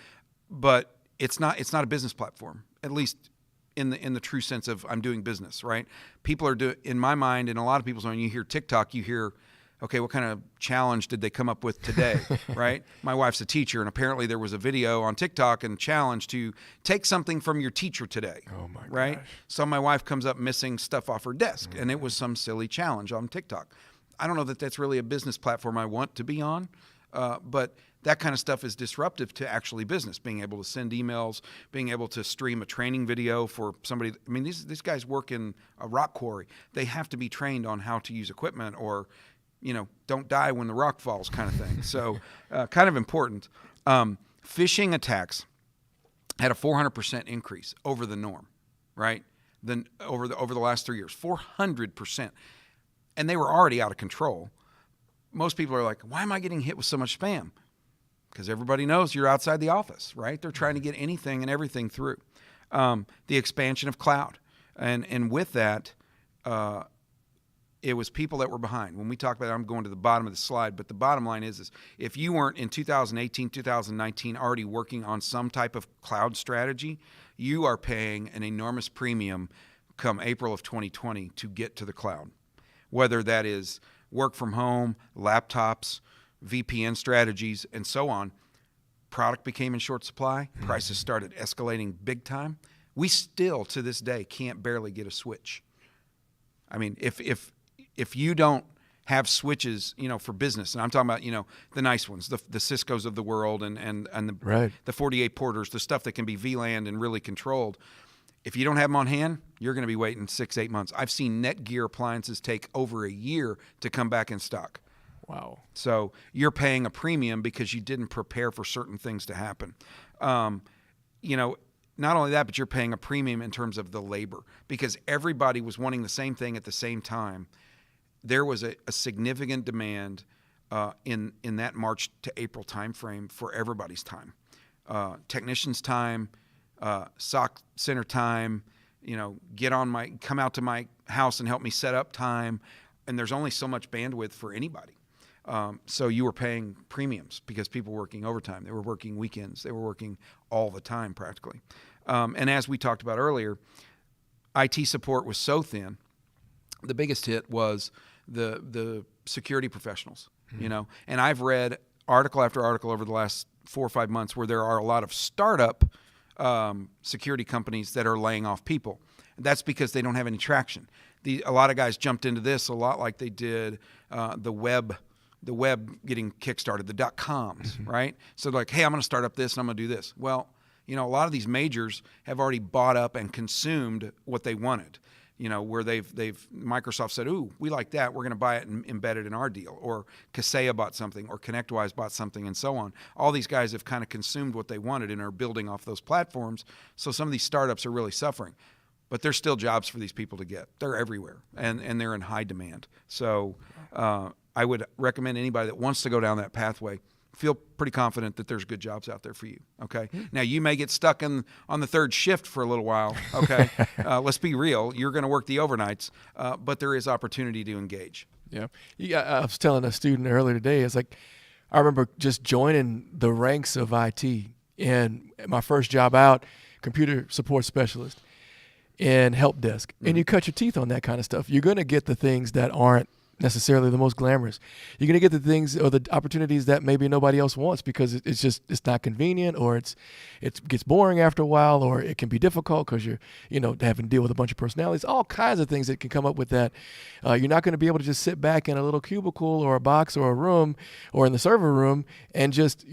But it's not a business platform, at least in the true sense of I'm doing business, right? People are in my mind, and a lot of people's mind, you hear TikTok, you hear, okay, what kind of challenge did they come up with today, right? My wife's a teacher, and apparently there was a video on TikTok and challenge to take something from your teacher today. Oh my gosh. Right? So my wife comes up missing stuff off her desk, and it was some silly challenge on TikTok. I don't know that that's really a business platform I want to be on, but that kind of stuff is disruptive to actually business, being able to send emails, being able to stream a training video for somebody. I mean, these guys work in a rock quarry. They have to be trained on how to use equipment, or don't die when the rock falls kind of thing. So kind of important. Phishing attacks had a 400% increase over the norm, right? over the last 3 years, 400%, and they were already out of control. Most people are like, why am I getting hit with so much spam? Because everybody knows you're outside the office, right? They're trying to get anything and everything through. The expansion of cloud, and with that, it was people that were behind. When we talk about it, I'm going to the bottom of the slide, but the bottom line is if you weren't in 2018, 2019 already working on some type of cloud strategy, you are paying an enormous premium come April of 2020 to get to the cloud. Whether that is work from home, laptops, VPN strategies, and so on. Product became in short supply. Prices started escalating big time. We still, to this day, can't barely get a switch. I mean, if you don't have switches, for business, and I'm talking about, the nice ones, the Ciscos of the world and the 48 porters, the stuff that can be VLAN and really controlled. If you don't have them on hand, you're going to be waiting 6-8 months. I've seen Netgear appliances take over a year to come back in stock. Wow. So you're paying a premium because you didn't prepare for certain things to happen. Not only that, but you're paying a premium in terms of the labor because everybody was wanting the same thing at the same time. There was a significant demand in that March to April timeframe for everybody's time. Technicians' time, SOC center time, come out to my house and help me set up time. And there's only so much bandwidth for anybody. So you were paying premiums because people were working overtime. They were working weekends. They were working all the time practically. And as we talked about earlier, IT support was so thin. The biggest hit was the security professionals, and I've read article after article over the last 4 or 5 months where there are a lot of startup security companies that are laying off people. That's because they don't have any traction. A lot of guys jumped into this a lot like they did the web getting kickstarted, the .coms, right? So they're like, hey, I'm going to start up this and I'm going to do this. Well, a lot of these majors have already bought up and consumed what they wanted. Where Microsoft said, ooh, we like that. We're going to buy it and embed it in our deal. Or Kaseya bought something, or ConnectWise bought something, and so on. All these guys have kind of consumed what they wanted and are building off those platforms. So some of these startups are really suffering. But there's still jobs for these people to get. They're everywhere, and they're in high demand. So I would recommend anybody that wants to go down that pathway, feel pretty confident that there's good jobs out there for you, okay? Now, you may get stuck on the third shift for a little while, okay? Let's be real. You're going to work the overnights, but there is opportunity to engage. Yeah. I was telling a student earlier today, it's like I remember just joining the ranks of IT, and my first job out, computer support specialist and help desk. And you cut your teeth on that kind of stuff. You're going to get the things that aren't necessarily the most glamorous. You're going to get the things or the opportunities that maybe nobody else wants because it's not convenient, or it gets boring after a while, or it can be difficult because you're having to deal with a bunch of personalities, all kinds of things that can come up with that. You're not going to be able to just sit back in a little cubicle or a box or a room or in the server room and just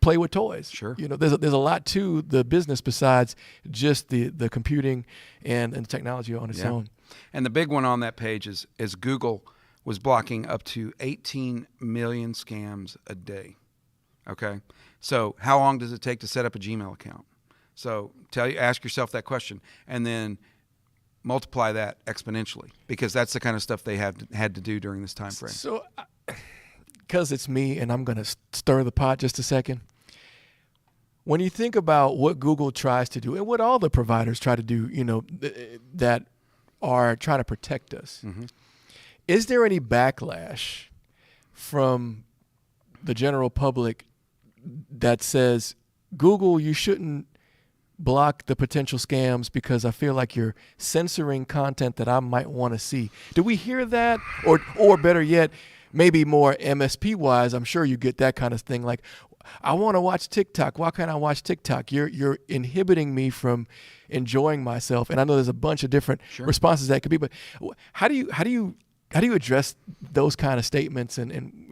play with toys. Sure. There's a lot to the business besides just the computing and the technology on its own. And the big one on that page is Google was blocking up to 18 million scams a day. Okay? So how long does it take to set up a Gmail account? So ask yourself that question, and then multiply that exponentially, because that's the kind of stuff they had to do during this time frame. So, because it's me, and I'm going to stir the pot just a second. When you think about what Google tries to do, and what all the providers try to do, that are trying to protect us, is there any backlash from the general public that says, Google, you shouldn't block the potential scams because I feel like you're censoring content that I might want to see? Do we hear that? Or better yet, maybe more MSP-wise, I'm sure you get that kind of thing like, I want to watch TikTok. Why can't I watch TikTok? You're inhibiting me from enjoying myself. And I know there's a bunch of different responses that could be, but how do you address those kind of statements and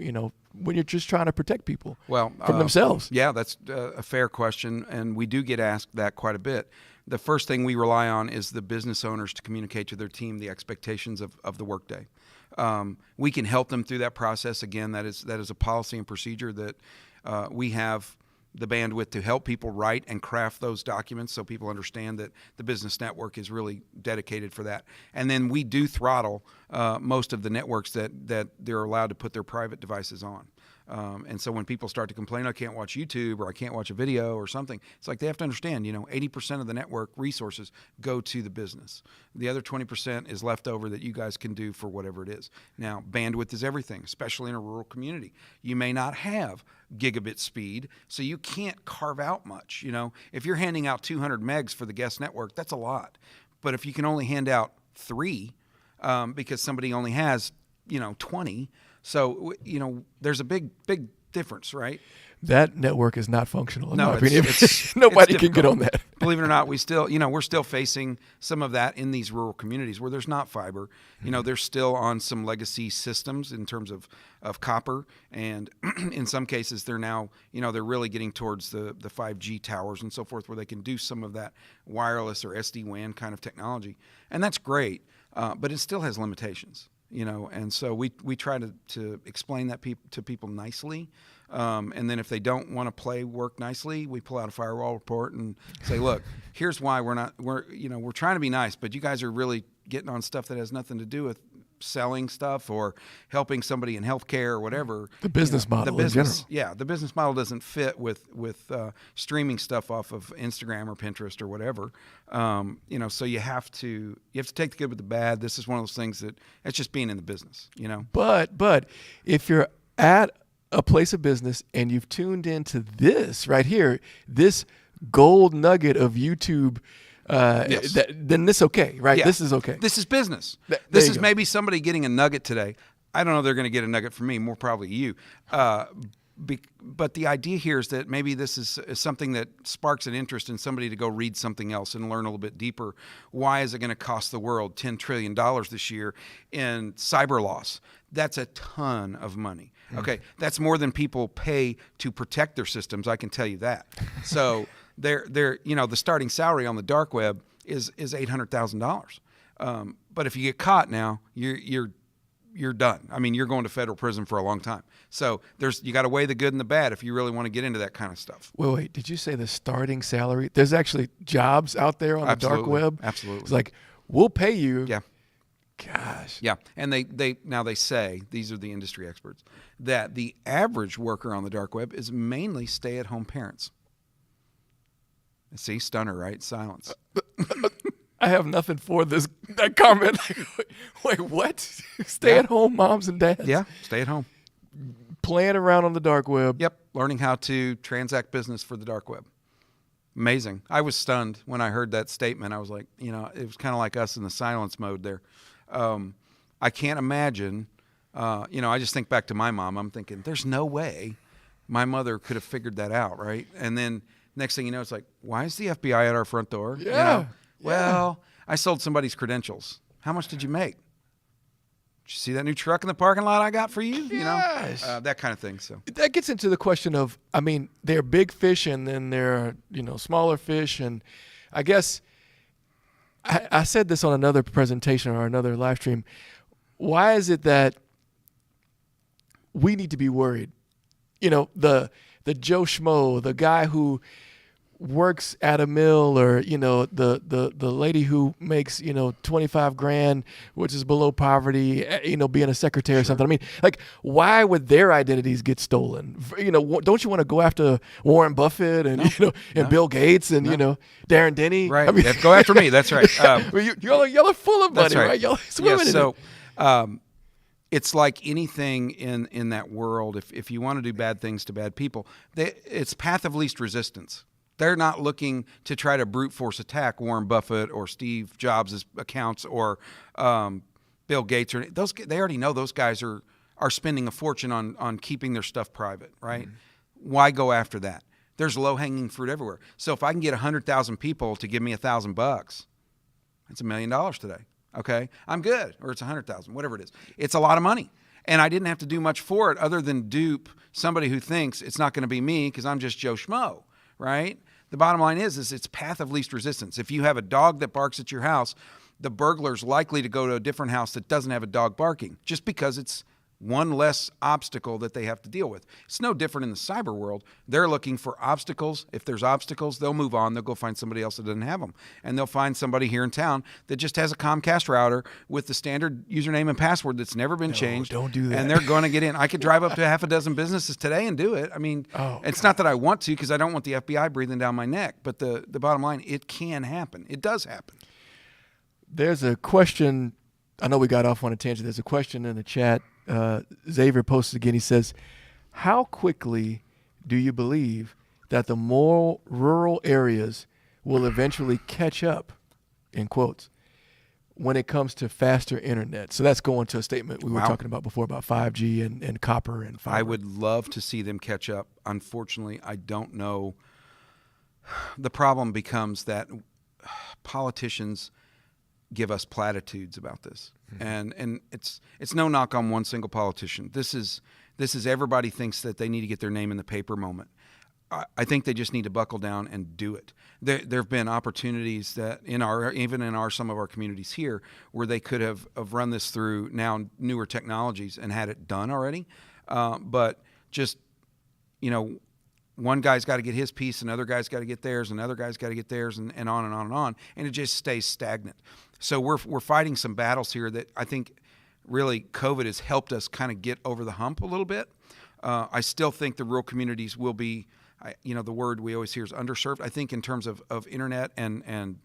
when you're just trying to protect people from themselves? Yeah, that's a fair question, and we do get asked that quite a bit. The first thing we rely on is the business owners to communicate to their team the expectations of the workday. We can help them through that process. Again, that is a policy and procedure that we have the bandwidth to help people write and craft those documents so people understand that the business network is really dedicated for that. And then we do throttle most of the networks that they're allowed to put their private devices on. And so when people start to complain, I can't watch YouTube or I can't watch a video or something, it's like they have to understand, 80% of the network resources go to the business. The other 20% is left over that you guys can do for whatever it is. Now, bandwidth is everything, especially in a rural community. You may not have gigabit speed, so you can't carve out much. If you're handing out 200 megs for the guest network, that's a lot. But if you can only hand out 3 because somebody only has, 20, so, there's a big difference, right? That network is not functional, in No, my opinion. it's Nobody it's can get on that. Believe it or not, we're still facing some of that in these rural communities where there's not fiber. They're still on some legacy systems in terms of copper, and in some cases they're now, they're really getting towards the 5G towers and so forth where they can do some of that wireless or SD-WAN kind of technology, and that's great, but it still has limitations. And so we try to explain that to people nicely, and then if they don't want to work nicely, we pull out a firewall report and say, look, here's why we're trying to be nice, but you guys are really getting on stuff that has nothing to do with selling stuff or helping somebody in healthcare or whatever. The business model in general. Yeah, the business model doesn't fit with streaming stuff off of Instagram or Pinterest or whatever. So you have to take the good with the bad. This is one of those things that it's just being in the business. But if you're at a place of business and you've tuned into this right here, this gold nugget of YouTube. Yes. Then this okay, right? Yeah. This is okay. This is business. There This you is go. maybe somebody getting a nugget today. I don't know if they're going to get a nugget from me, more probably you. But the idea here is that maybe this is something that sparks an interest in somebody to go read something else and learn a little bit deeper. Why is it going to cost the world $10 trillion this year in cyber loss? That's a ton of money. Okay, that's more than people pay to protect their systems. I can tell you that. So they're the starting salary on the dark web is $800,000. But if you get caught now, you're done. I mean, you're going to federal prison for a long time. So you got to weigh the good and the bad if you really want to get into that kind of stuff. Wait, did you say the starting salary? There's actually jobs out there on the dark web. Absolutely. It's like, we'll pay you. Yeah. Gosh. Yeah, and they say, these are the industry experts, that the average worker on the dark web is mainly stay-at-home parents. See, stunner, right? Silence. I have nothing for that comment. Wait, what? Stay-at-home moms and dads? Yeah, stay at home. Playing around on the dark web. Yep, learning how to transact business for the dark web. Amazing. I was stunned when I heard that statement. I was like, it was kind of like us in the silence mode there. I can't imagine, I just think back to my mom. I'm thinking, there's no way my mother could have figured that out, right? And then next thing you know, it's like, why is the FBI at our front door? Yeah. Well, I sold somebody's credentials. How much did you make? Did you see that new truck in the parking lot I got for you? Yes. That kind of thing. So That gets into the question of, they're big fish and then they're, smaller fish. And I guess I said this on another presentation or another live stream. Why is it that we need to be worried? The Joe Schmo, the guy who works at a mill, or the lady who makes 25 grand, which is below poverty, being a secretary or something. Why would their identities get stolen? Don't you want to go after Warren Buffett and Bill Gates and Darrin Denney? right, go after me. That's right. Y'all are full of money, right? Y'all are swimming in it. It's like anything in that world. If you want to do bad things to bad people, it's path of least resistance. They're not looking to try to brute force attack Warren Buffett or Steve Jobs' accounts or Bill Gates. They already know those guys are spending a fortune on keeping their stuff private, right? Mm-hmm. Why go after that? There's low-hanging fruit everywhere. So if I can get 100,000 people to give me $1,000, it's $1 million today. Okay, I'm good. Or it's 100,000, whatever it is. It's a lot of money. And I didn't have to do much for it other than dupe somebody who thinks it's not going to be me because I'm just Joe Schmo, right? The bottom line is it's path of least resistance. If you have a dog that barks at your house, the burglar's likely to go to a different house that doesn't have a dog barking just because it's one less obstacle that they have to deal with. It's no different in the cyber world. They're looking for obstacles. If there's obstacles, they'll move on. They'll go find somebody else that doesn't have them. And they'll find somebody here in town that just has a Comcast router with the standard username and password that's never been changed. Don't do that. And they're going to get in. I could drive up to half a dozen businesses today and do it. I mean, it's not that I want to, because I don't want the FBI breathing down my neck. But the bottom line, it can happen. It does happen. There's a question. I know we got off on a tangent. There's a question in the chat. Xavier posted again. He says, how quickly do you believe that the more rural areas will eventually catch up, in quotes, when it comes to faster internet? So that's going to a statement we were talking about before about 5G and copper and fiber. I would love to see them catch up. Unfortunately, I don't know. The problem becomes that politicians give us platitudes about this. And it's no knock on one single politician. This is everybody thinks that they need to get their name in the paper moment. I think they just need to buckle down and do it. There have been opportunities that even in some of our communities here where they could have run this through now newer technologies and had it done already. But just, one guy's got to get his piece, another guy's got to get theirs, another guy's got to get theirs, and on and on and on. And it just stays stagnant. So we're fighting some battles here that I think really COVID has helped us kind of get over the hump a little bit. I still think the rural communities will be, the word we always hear is underserved. I think in terms of internet and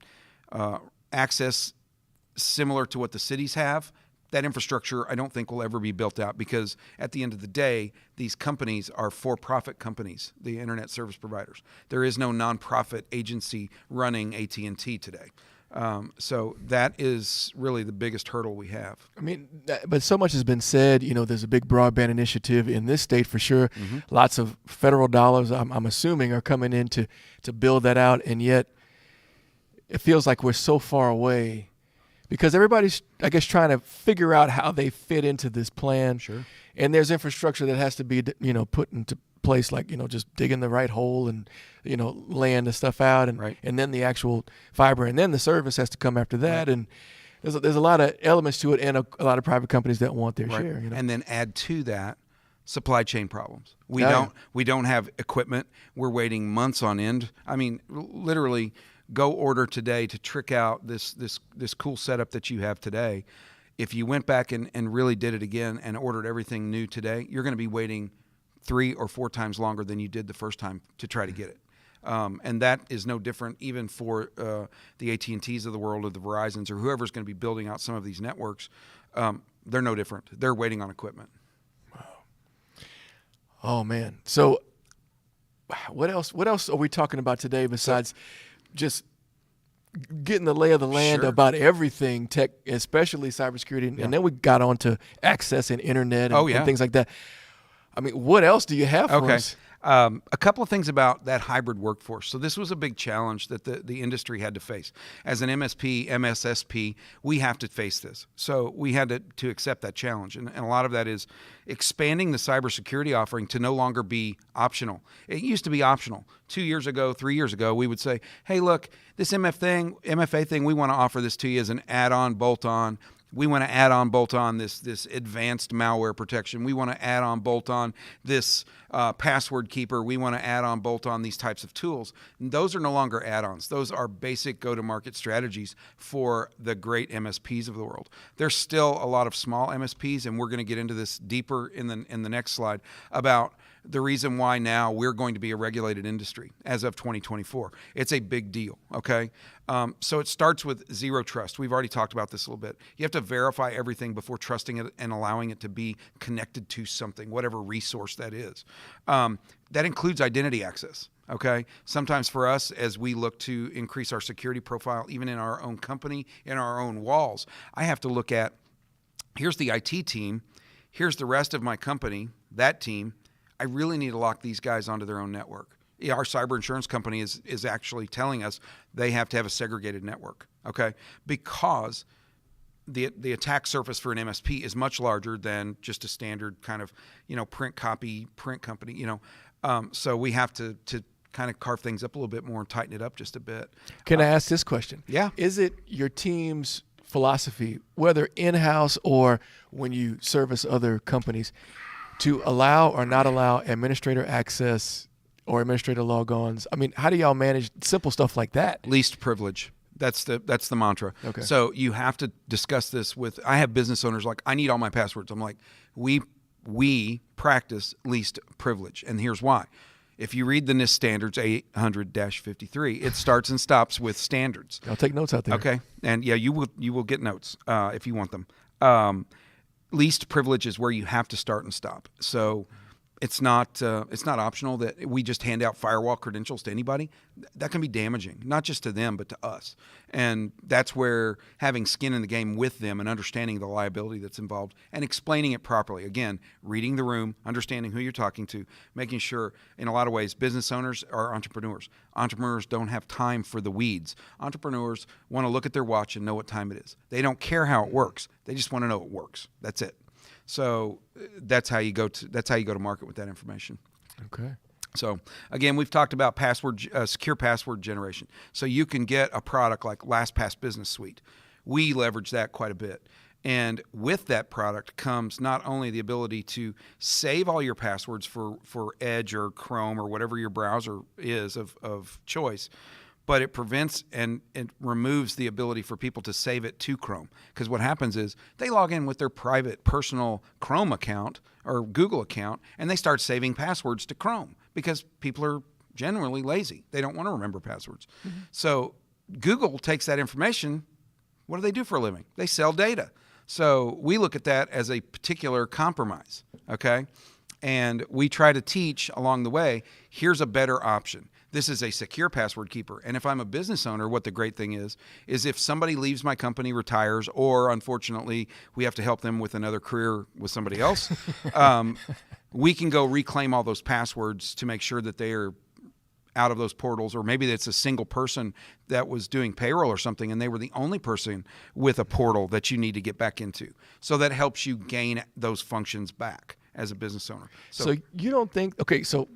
access similar to what the cities have, that infrastructure I don't think will ever be built out, because at the end of the day, these companies are for-profit companies, the internet service providers. There is no nonprofit agency running AT&T today. So that is really the biggest hurdle we have. I mean, but so much has been said. There's a big broadband initiative in this state for sure. Mm-hmm. Lots of federal dollars, I'm assuming, are coming in to build that out. And yet it feels like we're so far away because everybody's, I guess, trying to figure out how they fit into this plan. Sure. And there's infrastructure that has to be, put into place, like, just digging the right hole and, laying the stuff out and right. And then the actual fiber, and then the service has to come after that. Right. And there's a lot of elements to it, and a lot of private companies that want their right. share. And then add to that supply chain problems. We don't have equipment. We're waiting months on end. I mean, literally, go order today to trick out this cool setup that you have today. If you went back and really did it again and ordered everything new today, you're going to be waiting 3 or 4 times longer than you did the first time to try to get it. And that is no different even for the AT&Ts of the world or the Verizons or whoever's going to be building out some of these networks. They're no different. They're waiting on equipment. Wow. Oh, man. So what else are we talking about today besides just getting the lay of the land Sure. about everything tech, especially cybersecurity? Yeah. And then we got on to access and internet and, and things like that. I mean, what else do you have for us? A couple of things about that hybrid workforce. So this was a big challenge that the industry had to face. As an MSP, MSSP, we have to face this. So we had to accept that challenge. And a lot of that is expanding the cybersecurity offering to no longer be optional. It used to be optional. 2 years ago, 3 years ago, we would say, hey, look, this MFA thing, we want to offer this to you as an add-on, bolt-on. We want to add on, bolt on this advanced malware protection. We want to add on, bolt on this password keeper. We want to add on, bolt on these types of tools. And those are no longer add-ons. Those are basic go-to-market strategies for the great MSPs of the world. There's still a lot of small MSPs, and we're going to get into this deeper in the next slide about the reason why now we're going to be a regulated industry as of 2024. It's a big deal, okay? So it starts with zero trust. We've already talked about this a little bit. You have to verify everything before trusting it and allowing it to be connected to something, whatever resource that is. That includes identity access, okay? Sometimes for us, as we look to increase our security profile, even in our own company, in our own walls, I have to look at, here's the IT team, here's the rest of my company, that team. I really need to lock these guys onto their own network. Yeah, our cyber insurance company is actually telling us they have to have a segregated network, okay? Because the attack surface for an MSP is much larger than just a standard kind of, print company, so we have to kind of carve things up a little bit more and tighten it up just a bit. Can I ask this question? Yeah. Is it your team's philosophy, whether in-house or when you service other companies, to allow or not allow administrator access or administrator logons? I mean, how do y'all manage simple stuff like that? Least privilege. That's the mantra. Okay. So you have to discuss this with. I have business owners like, I need all my passwords. I'm like, we practice least privilege, and here's why. If you read the NIST standards 800-53, it starts and stops with standards. I'll take notes out there. Okay, and yeah, you will get notes if you want them. Least privilege is where you have to start and stop. So it's not optional that we just hand out firewall credentials to anybody. That can be damaging, not just to them, but to us. And that's where having skin in the game with them and understanding the liability that's involved and explaining it properly. Again, reading the room, understanding who you're talking to, making sure, in a lot of ways, business owners are entrepreneurs. Entrepreneurs don't have time for the weeds. Entrepreneurs want to look at their watch and know what time it is. They don't care how it works. They just want to know it works. That's it. So that's how you go to market with that information. Okay. So again, we've talked about secure password generation. So you can get a product like LastPass Business Suite. We leverage that quite a bit. And with that product comes not only the ability to save all your passwords for Edge or Chrome or whatever your browser is of choice, but it prevents and it removes the ability for people to save it to Chrome. Because what happens is they log in with their private personal Chrome account or Google account, and they start saving passwords to Chrome because people are generally lazy. They don't want to remember passwords. Mm-hmm. So Google takes that information. What do they do for a living? They sell data. So we look at that as a particular compromise, okay? And we try to teach along the way, here's a better option. This is a secure password keeper. And if I'm a business owner, what the great thing is if somebody leaves my company, retires, or unfortunately we have to help them with another career with somebody else, we can go reclaim all those passwords to make sure that they are out of those portals, or maybe it's a single person that was doing payroll or something and they were the only person with a portal that you need to get back into. So that helps you gain those functions back as a business owner. So you don't think, okay, so a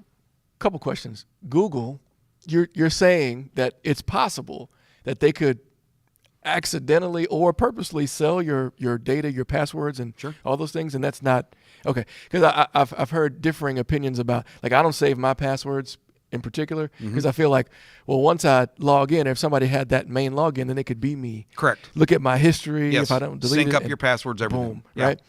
couple questions. Google, you're saying that it's possible that they could accidentally or purposely sell your data, your passwords, and Sure. all those things, and that's not okay. Because I've heard differing opinions about, like, I don't save my passwords in particular because I feel like, well, once I log in, if somebody had that main login, then it could be me. Correct. Look at my history. Yes. If I don't delete sync it, up your passwords, everything. boom, Yeah. right?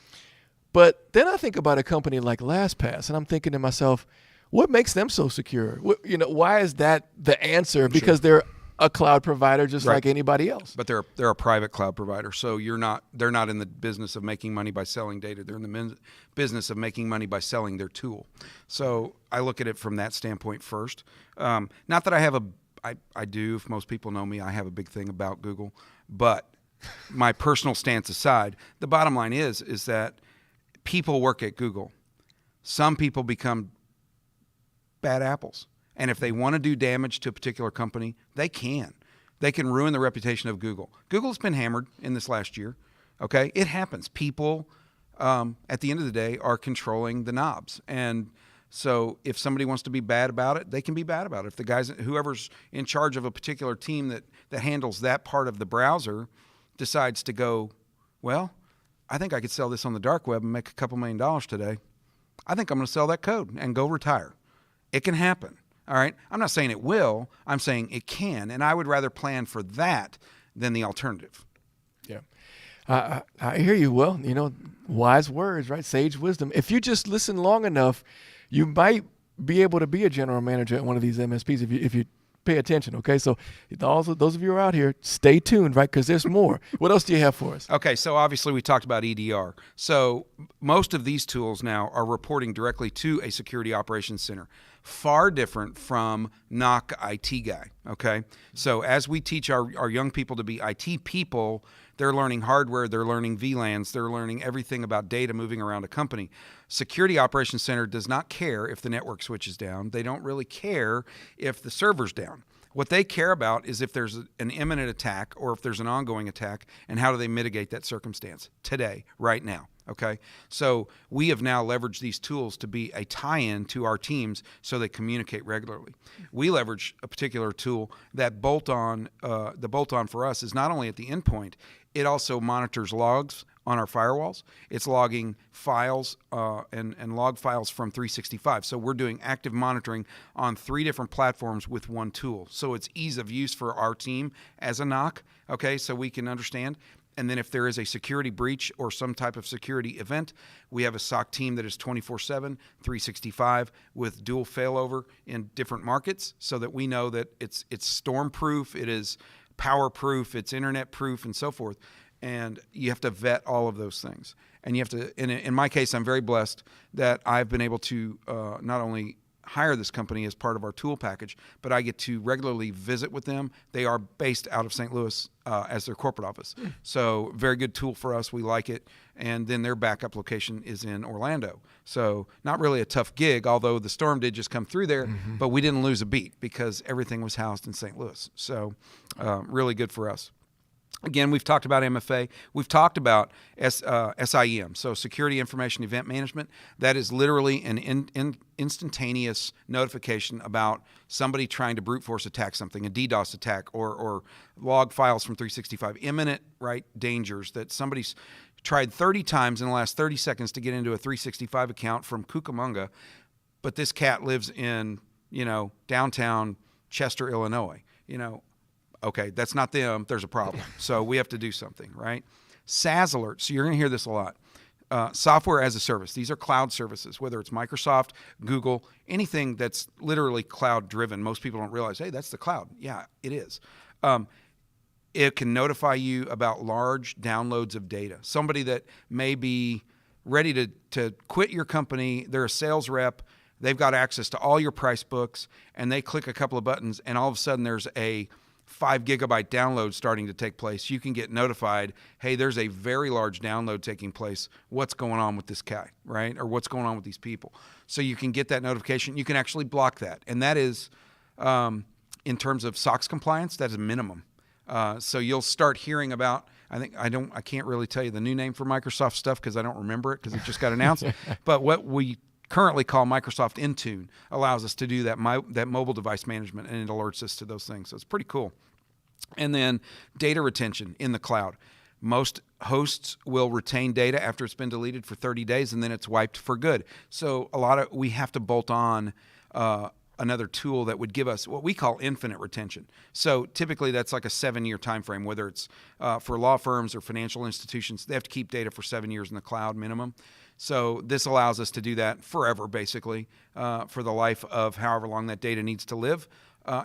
But then I think about a company like LastPass, and I'm thinking to myself, what makes them so secure? Why is that the answer? Because they're a cloud provider just like anybody else. But they're a private cloud provider, so they're not in the business of making money by selling data. They're in the business of making money by selling their tool. So I look at it from that standpoint first. Not that I do, if most people know me, I have a big thing about Google. But my personal stance aside, the bottom line is that people work at Google. Some people become bad apples. And if they want to do damage to a particular company, they can. They can ruin the reputation of Google. Google's been hammered in this last year. Okay? It happens. People, at the end of the day, are controlling the knobs. And so if somebody wants to be bad about it, they can be bad about it. If whoever's in charge of a particular team that handles that part of the browser decides to go, well, I think I could sell this on the dark web and make a couple $1 million today. I think I'm going to sell that code and go retire. It can happen. All right. I'm not saying it will. I'm saying it can. And I would rather plan for that than the alternative. Yeah. I hear you. Well, wise words, right? Sage wisdom. If you just listen long enough, you might be able to be a general manager at one of these MSPs if you pay attention. Okay. So those of you who are out here, stay tuned, right? Because there's more. What else do you have for us? Okay. So obviously we talked about EDR. So most of these tools now are reporting directly to a security operations center. Far different from NOC IT guy, okay? So as we teach our young people to be IT people, they're learning hardware, they're learning VLANs, they're learning everything about data moving around a company. Security Operations Center does not care if the network switch is down. They don't really care if the server's down. What they care about is if there's an imminent attack or if there's an ongoing attack, and how do they mitigate that circumstance today, right now. Okay, so we have now leveraged these tools to be a tie-in to our teams so they communicate regularly. We leverage a particular tool that bolt-on. The bolt-on for us is not only at the endpoint, it also monitors logs on our firewalls. It's logging files and log files from 365. So we're doing active monitoring on 3 different platforms with one tool. So it's ease of use for our team as a NOC, okay, so we can understand. And then if there is a security breach or some type of security event, we have a SOC team that is 24/7, 365 with dual failover in different markets so that we know that it's storm proof, it is power proof, it's internet proof, and so forth. And you have to vet all of those things. And you have to, in my case, I'm very blessed that I've been able to not only hire this company as part of our tool package, but I get to regularly visit with them. They are based out of St. Louis as their corporate office. So very good tool for us. We like it. And then their backup location is in Orlando. So not really a tough gig, although the storm did just come through there, but we didn't lose a beat because everything was housed in St. Louis. So really good for us. Again, we've talked about MFA. We've talked about SIEM, so Security Information Event Management. That is literally an instantaneous notification about somebody trying to brute force attack something, a DDoS attack, or log files from 365. Imminent, right, dangers that somebody's tried 30 times in the last 30 seconds to get into a 365 account from Cucamonga, but this cat lives in, downtown Chester, Illinois, Okay, that's not them. There's a problem. So we have to do something, right? SaaS alerts. So you're going to hear this a lot. Software as a service. These are cloud services, whether it's Microsoft, Google, anything that's literally cloud driven. Most people don't realize, hey, that's the cloud. Yeah, it is. It can notify you about large downloads of data. Somebody that may be ready to quit your company, they're a sales rep, they've got access to all your price books, and they click a couple of buttons, and all of a sudden there's a 5 gigabyte download starting to take place. You can get notified, hey, there's a very large download taking place. What's going on with this guy, right? Or what's going on with these people? So you can get that notification. You can actually block that. And that is, in terms of SOX compliance, that is a minimum. So you'll start hearing about, I can't really tell you the new name for Microsoft stuff because I don't remember it because it just got announced. But what we currently call Microsoft Intune allows us to do that mobile device management, and it alerts us to those things. So it's pretty cool. And then data retention in the cloud. Most hosts will retain data after it's been deleted for 30 days, and then it's wiped for good. So we have to bolt on another tool that would give us what we call infinite retention. So typically that's like a 7-year time frame, whether it's for law firms or financial institutions. They have to keep data for 7 years in the cloud minimum. So this allows us to do that forever, basically, for the life of however long that data needs to live.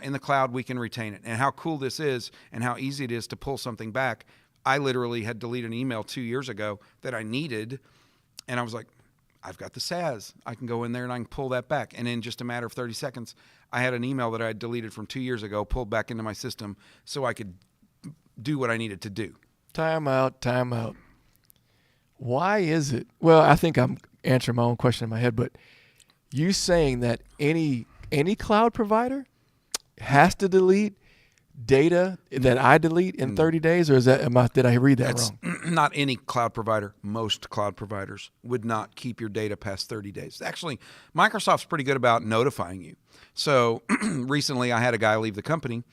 In the cloud, we can retain it. And how cool this is and how easy it is to pull something back. I literally had deleted an email 2 years ago that I needed, and I was like, I've got the SaaS. I can go in there and I can pull that back. And in just a matter of 30 seconds, I had an email that I had deleted from 2 years ago pulled back into my system so I could do what I needed to do. Time out. Why is it? Well, I think I'm answering my own question in my head, but you saying that any cloud provider has to delete data that I delete in 30 days, or did I read that wrong? Not any cloud provider. Most cloud providers would not keep your data past 30 days. Actually, Microsoft's pretty good about notifying you. So recently I had a guy leave the company,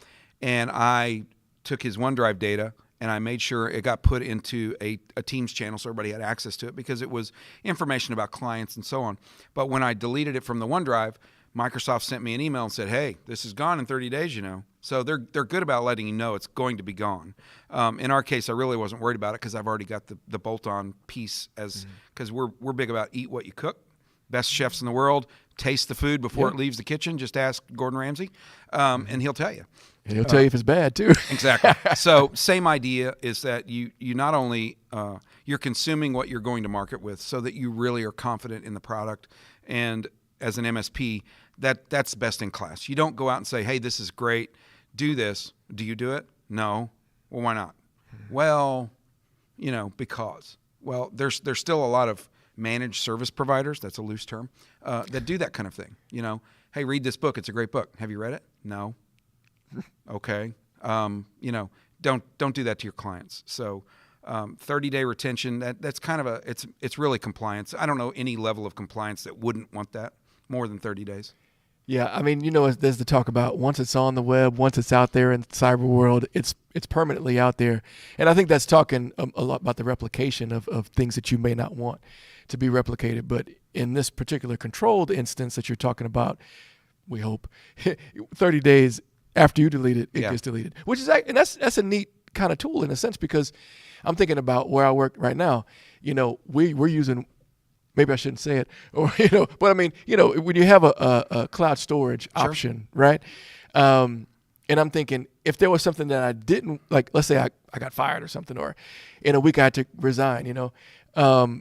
and I took his OneDrive data and I made sure it got put into a Teams channel so everybody had access to it because it was information about clients and so on. But when I deleted it from the OneDrive, Microsoft sent me an email and said, hey, this is gone in 30 days, So they're good about letting you know it's going to be gone. In our case, I really wasn't worried about it because I've already got the bolt-on piece because we're big about eat what you cook. Best chefs in the world, taste the food before it leaves the kitchen. Just ask Gordon Ramsay, and he'll tell you. And he'll tell you if it's bad, too. Exactly. So same idea is that you not only you're consuming what you're going to market with so that you really are confident in the product. And as an MSP, that's best in class. You don't go out and say, hey, this is great. Do this. Do you do it? No. Well, why not? Well, because. Well, there's still a lot of managed service providers, that's a loose term, that do that kind of thing. Hey, read this book. It's a great book. Have you read it? No. Okay. Don't do that to your clients. So 30-day retention, that's kind of it's really compliance. I don't know any level of compliance that wouldn't want that more than 30 days. Yeah, I mean, there's the talk about once it's on the web, once it's out there in the cyber world, it's permanently out there. And I think that's talking a lot about the replication of things that you may not want to be replicated. But in this particular controlled instance that you're talking about, we hope 30 days after you delete it, it gets deleted. Which is, and that's a neat kind of tool in a sense, because I'm thinking about where I work right now. We're using, maybe I shouldn't say it, or but I mean, when you have a cloud storage option, right? And I'm thinking, if there was something that I didn't like, let's say I got fired or something, or in a week I had to resign,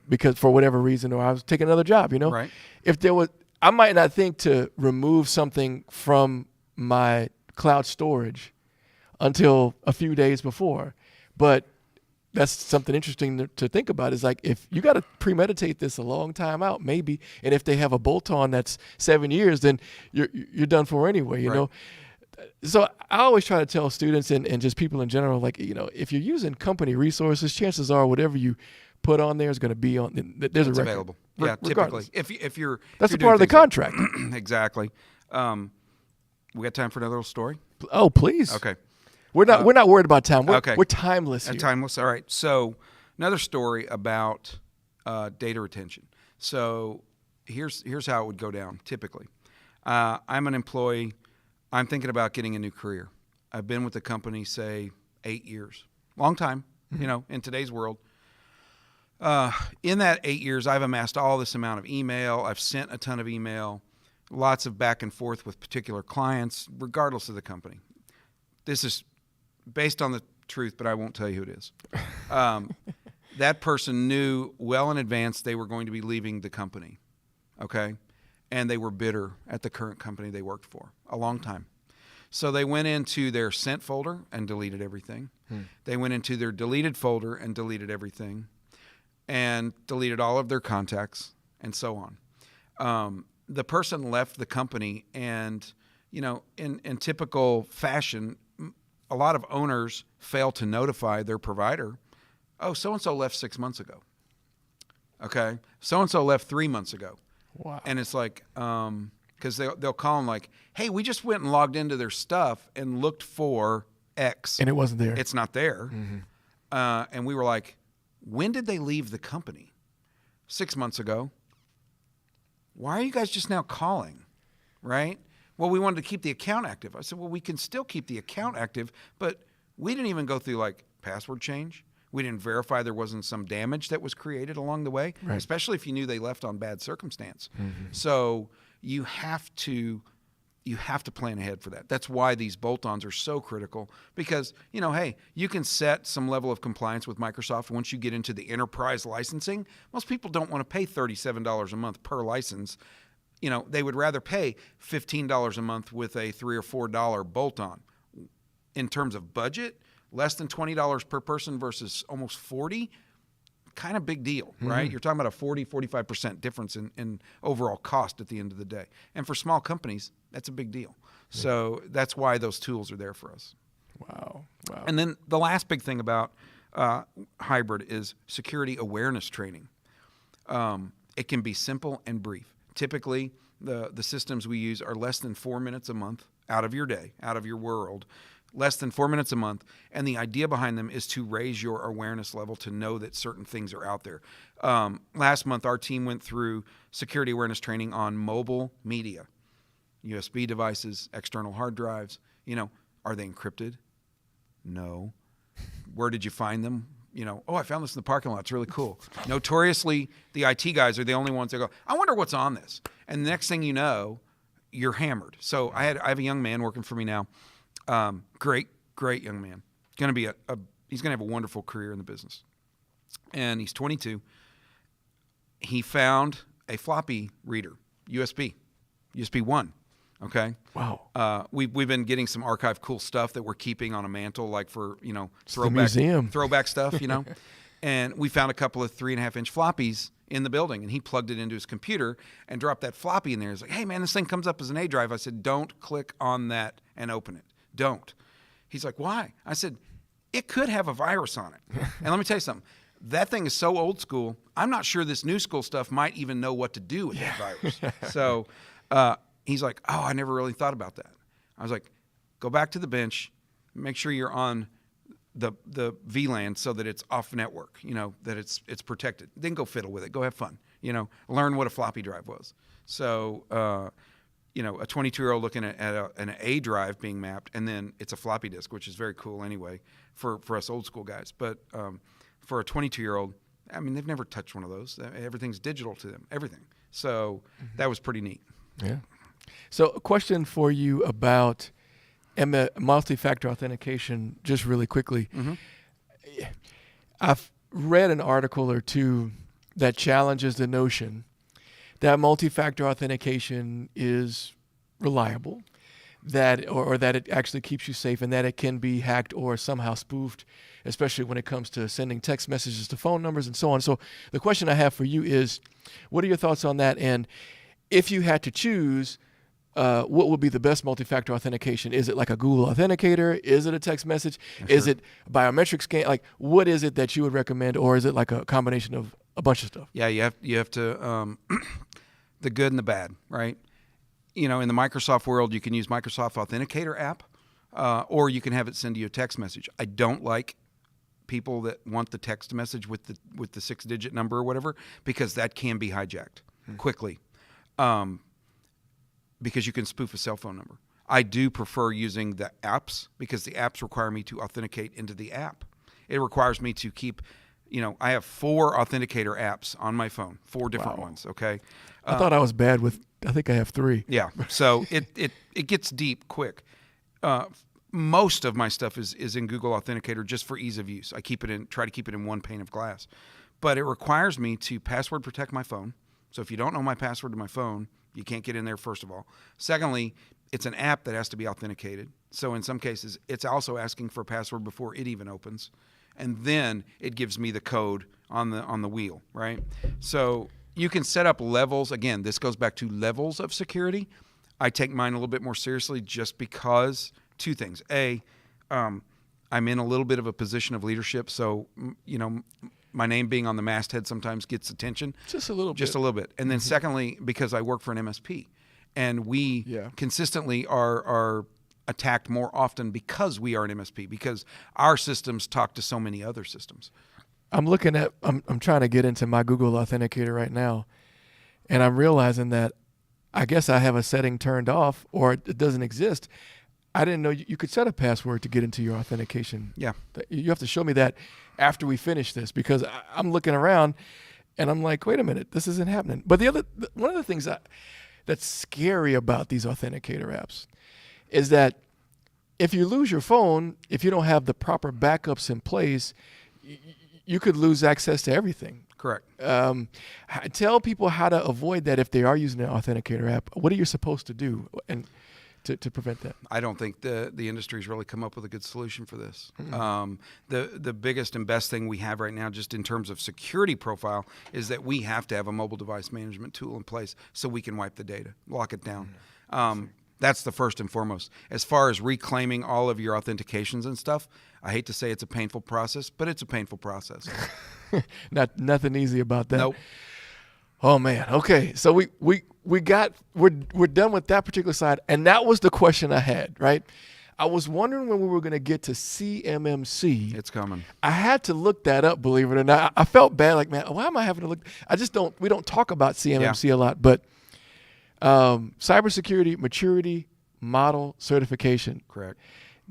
because for whatever reason, or I was taking another job, Right. If there was, I might not think to remove something from my cloud storage until a few days before, but that's something interesting to think about, is like, if you got to premeditate this a long time out, maybe, and if they have a bolt-on that's 7 years, then you're done for anyway, you know? So I always try to tell students and just people in general, like, if you're using company resources, chances are whatever you put on there is going to be on, there's a record. Available. Yeah, typically. If you're that's if a you're part of the doing contract. Exactly. We got time for another little story? Oh, please. Okay. We're not worried about time. We're timeless here. Timeless. All right. So another story about data retention. So here's how it would go down typically. I'm an employee. I'm thinking about getting a new career. I've been with the company, say, 8 years. Long time, in today's world. In that 8 years, I've amassed all this amount of email. I've sent a ton of email, lots of back and forth with particular clients, regardless of the company. This is based on the truth, but I won't tell you who it is. That person knew well in advance they were going to be leaving the company, okay? And they were bitter at the current company they worked for a long time. So they went into their sent folder and deleted everything. They went into their deleted folder and deleted everything, and deleted all of their contacts, and so on. The person left the company, and in typical fashion, a lot of owners fail to notify their provider. Oh, so-and-so left 6 months ago. Okay, so-and-so left 3 months ago. Wow. And it's like, because they'll call them like, hey, we just went and logged into their stuff and looked for X. And it wasn't there. It's not there. And we were like, when did they leave the company? 6 months ago. Why are you guys just now calling? Right? Well, we wanted to keep the account active. I said, well, we can still keep the account active, but we didn't even go through like password change. We didn't verify there wasn't some damage that was created along the way, especially if you knew they left on bad circumstance. So you have to plan ahead for that. That's why these bolt-ons are so critical, because, hey, you can set some level of compliance with Microsoft once you get into the enterprise licensing. Most people don't want to pay $37 a month per license. They would rather pay $15 a month with a $3 or $4 bolt-on. In terms of budget, less than $20 per person versus almost $40, kind of big deal, right? You're talking about a 45% difference in overall cost at the end of the day. And for small companies, that's a big deal. So that's why those tools are there for us. Wow. And then the last big thing about hybrid is security awareness training. It can be simple and brief. Typically, the systems we use are less than 4 minutes a month out of your day, out of your world, less than 4 minutes a month. And the idea behind them is to raise your awareness level to know that certain things are out there. Last month, our team went through security awareness training on mobile media, USB devices, external hard drives. Are they encrypted? No. Where did you find them? I found this in the parking lot. It's really cool. Notoriously, the IT guys are the only ones that go, I wonder what's on this. And the next thing you know, you're hammered. So I have a young man working for me now. Great young man. He's going to have a wonderful career in the business. And he's 22. He found a floppy reader, USB 1. Okay. Wow. We've been getting some archive cool stuff that we're keeping on a mantle, like for throwback stuff, And we found a couple of 3.5-inch floppies in the building, and he plugged it into his computer and dropped that floppy in there. He's like, hey man, this thing comes up as an A drive. I said, don't click on that and open it. Don't. He's like, why? I said, it could have a virus on it. And let me tell you something. That thing is so old school. I'm not sure this new school stuff might even know what to do with that virus. So he's like, oh, I never really thought about that. I was like, go back to the bench, make sure you're on the VLAN so that it's off network, that it's protected. Then go fiddle with it. Go have fun. Learn what a floppy drive was. So, a 22-year-old looking at an A drive being mapped, and then it's a floppy disk, which is very cool anyway for us old school guys. But for a 22-year-old, I mean, they've never touched one of those. Everything's digital to them, everything. So that was pretty neat. Yeah. So a question for you about multi-factor authentication, just really quickly. Mm-hmm. I've read an article or two that challenges the notion that multi-factor authentication is reliable, that or that it actually keeps you safe, and that it can be hacked or somehow spoofed, especially when it comes to sending text messages to phone numbers and so on. So the question I have for you is, what are your thoughts on that? And if you had to choose, what would be the best multi-factor authentication? Is it like a Google Authenticator? Is it a text message? Sure. Is it biometric scan? Like, what is it that you would recommend, or is it like a combination of a bunch of stuff? Yeah, you have to the good and the bad, right? In the Microsoft world, you can use Microsoft Authenticator app, or you can have it send you a text message. I don't like people that want the text message with the 6-digit number or whatever, because that can be hijacked quickly. Because you can spoof a cell phone number. I do prefer using the apps, because the apps require me to authenticate into the app. It requires me to keep, I have 4 authenticator apps on my phone, 4 different ones, okay? I thought I was bad with, I think I have 3. Yeah, so it gets deep quick. Most of my stuff is in Google Authenticator just for ease of use. I try to keep it in one pane of glass. But it requires me to password protect my phone. So if you don't know my password to my phone, you can't get in there, first of all. Secondly, it's an app that has to be authenticated. So in some cases, it's also asking for a password before it even opens. And then it gives me the code on the wheel, right? So you can set up levels. Again, this goes back to levels of security. I take mine a little bit more seriously just because 2 things. A, I'm in a little bit of a position of leadership. So, my name being on the masthead sometimes gets attention. Just a little bit. Just a little bit. And then secondly, because I work for an MSP, and we consistently are attacked more often because we are an MSP, because our systems talk to so many other systems. I'm trying to get into my Google Authenticator right now, and I'm realizing that I guess I have a setting turned off, or it doesn't exist. I didn't know you could set a password to get into your authentication. Yeah. You have to show me that after we finish this, because I'm looking around and I'm like, wait a minute, this isn't happening. But one of the things that's scary about these authenticator apps is that if you lose your phone, if you don't have the proper backups in place, you could lose access to everything. Correct. Tell people how to avoid that if they are using an authenticator app. What are you supposed to do and to prevent that? I don't think the industry's really come up with a good solution for this. Mm-hmm. The biggest and best thing we have right now, just in terms of security profile, is that we have to have a mobile device management tool in place so we can wipe the data, lock it down. That's the first and foremost. As far as reclaiming all of your authentications and stuff, I hate to say it's a painful process, but it's a painful process. Nothing easy about that. Nope. Oh man. Okay. So we're done with that particular side, and that was the question I had, right? I was wondering when we were going to get to CMMC. It's coming. I had to look that up, believe it or not. I felt bad, like, man, why am I having to look? We don't talk about CMMC a lot, but cybersecurity maturity model certification. Correct.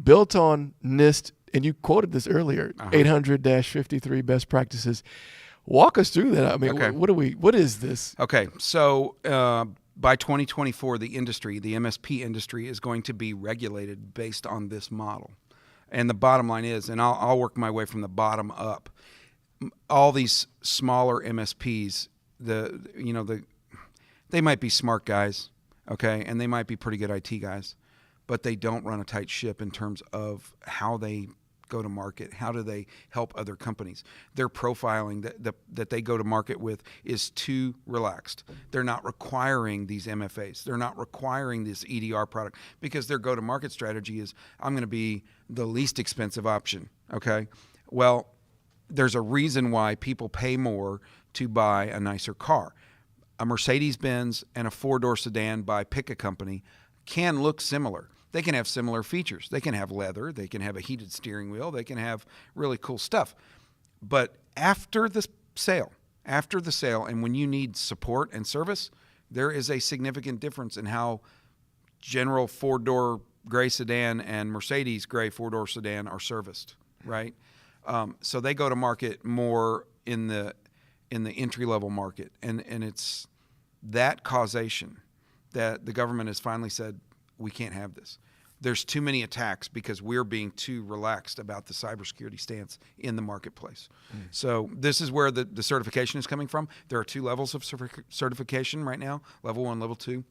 Built on NIST, and you quoted this earlier, 800-53 best practices. Walk us through that. I mean, okay. What is this? Okay, so by 2024, the MSP industry is going to be regulated based on this model. And the bottom line is, and I'll work my way from the bottom up, all these smaller MSPs, they might be smart guys, okay, and they might be pretty good IT guys, but they don't run a tight ship in terms of how they go to market. How do they help other companies? Their profiling that they go to market with is too relaxed. They're not requiring these MFAs. They're not requiring this EDR product, because their go-to-market strategy is, I'm going to be the least expensive option. Okay. Well, there's a reason why people pay more to buy a nicer car. A Mercedes-Benz and a four-door sedan by pick a company can look similar. They can have similar features. They can have leather. They can have a heated steering wheel. They can have really cool stuff. But after the sale, and when you need support and service, there is a significant difference in how general four-door gray sedan and Mercedes gray four-door sedan are serviced, right? So they go to market more in the entry-level market, and it's that causation that the government has finally said, we can't have this. There's too many attacks because we're being too relaxed about the cybersecurity stance in the marketplace. So this is where the certification is coming from. There are two levels of certification right now, level 1, level 2.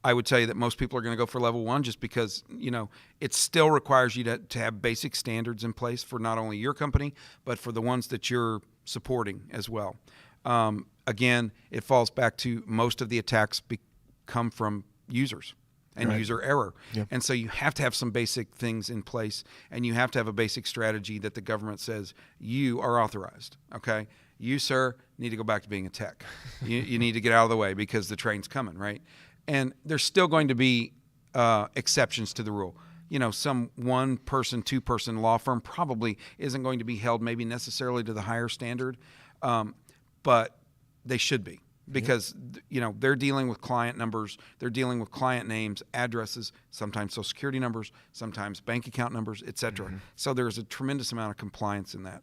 I would tell you that most people are going to go for level 1 just because, it still requires you to have basic standards in place for not only your company, but for the ones that you're supporting as well. Again, it falls back to most of the attacks come from users and user error. Yep. And so you have to have some basic things in place, and you have to have a basic strategy that the government says you are authorized. Okay. You, sir, need to go back to being a tech. You need to get out of the way because the train's coming, right? And there's still going to be exceptions to the rule. Some one-person, two-person law firm probably isn't going to be held maybe necessarily to the higher standard, but they should be because, they're dealing with client numbers, they're dealing with client names, addresses, sometimes social security numbers, sometimes bank account numbers, et cetera. Mm-hmm. So there's a tremendous amount of compliance in that.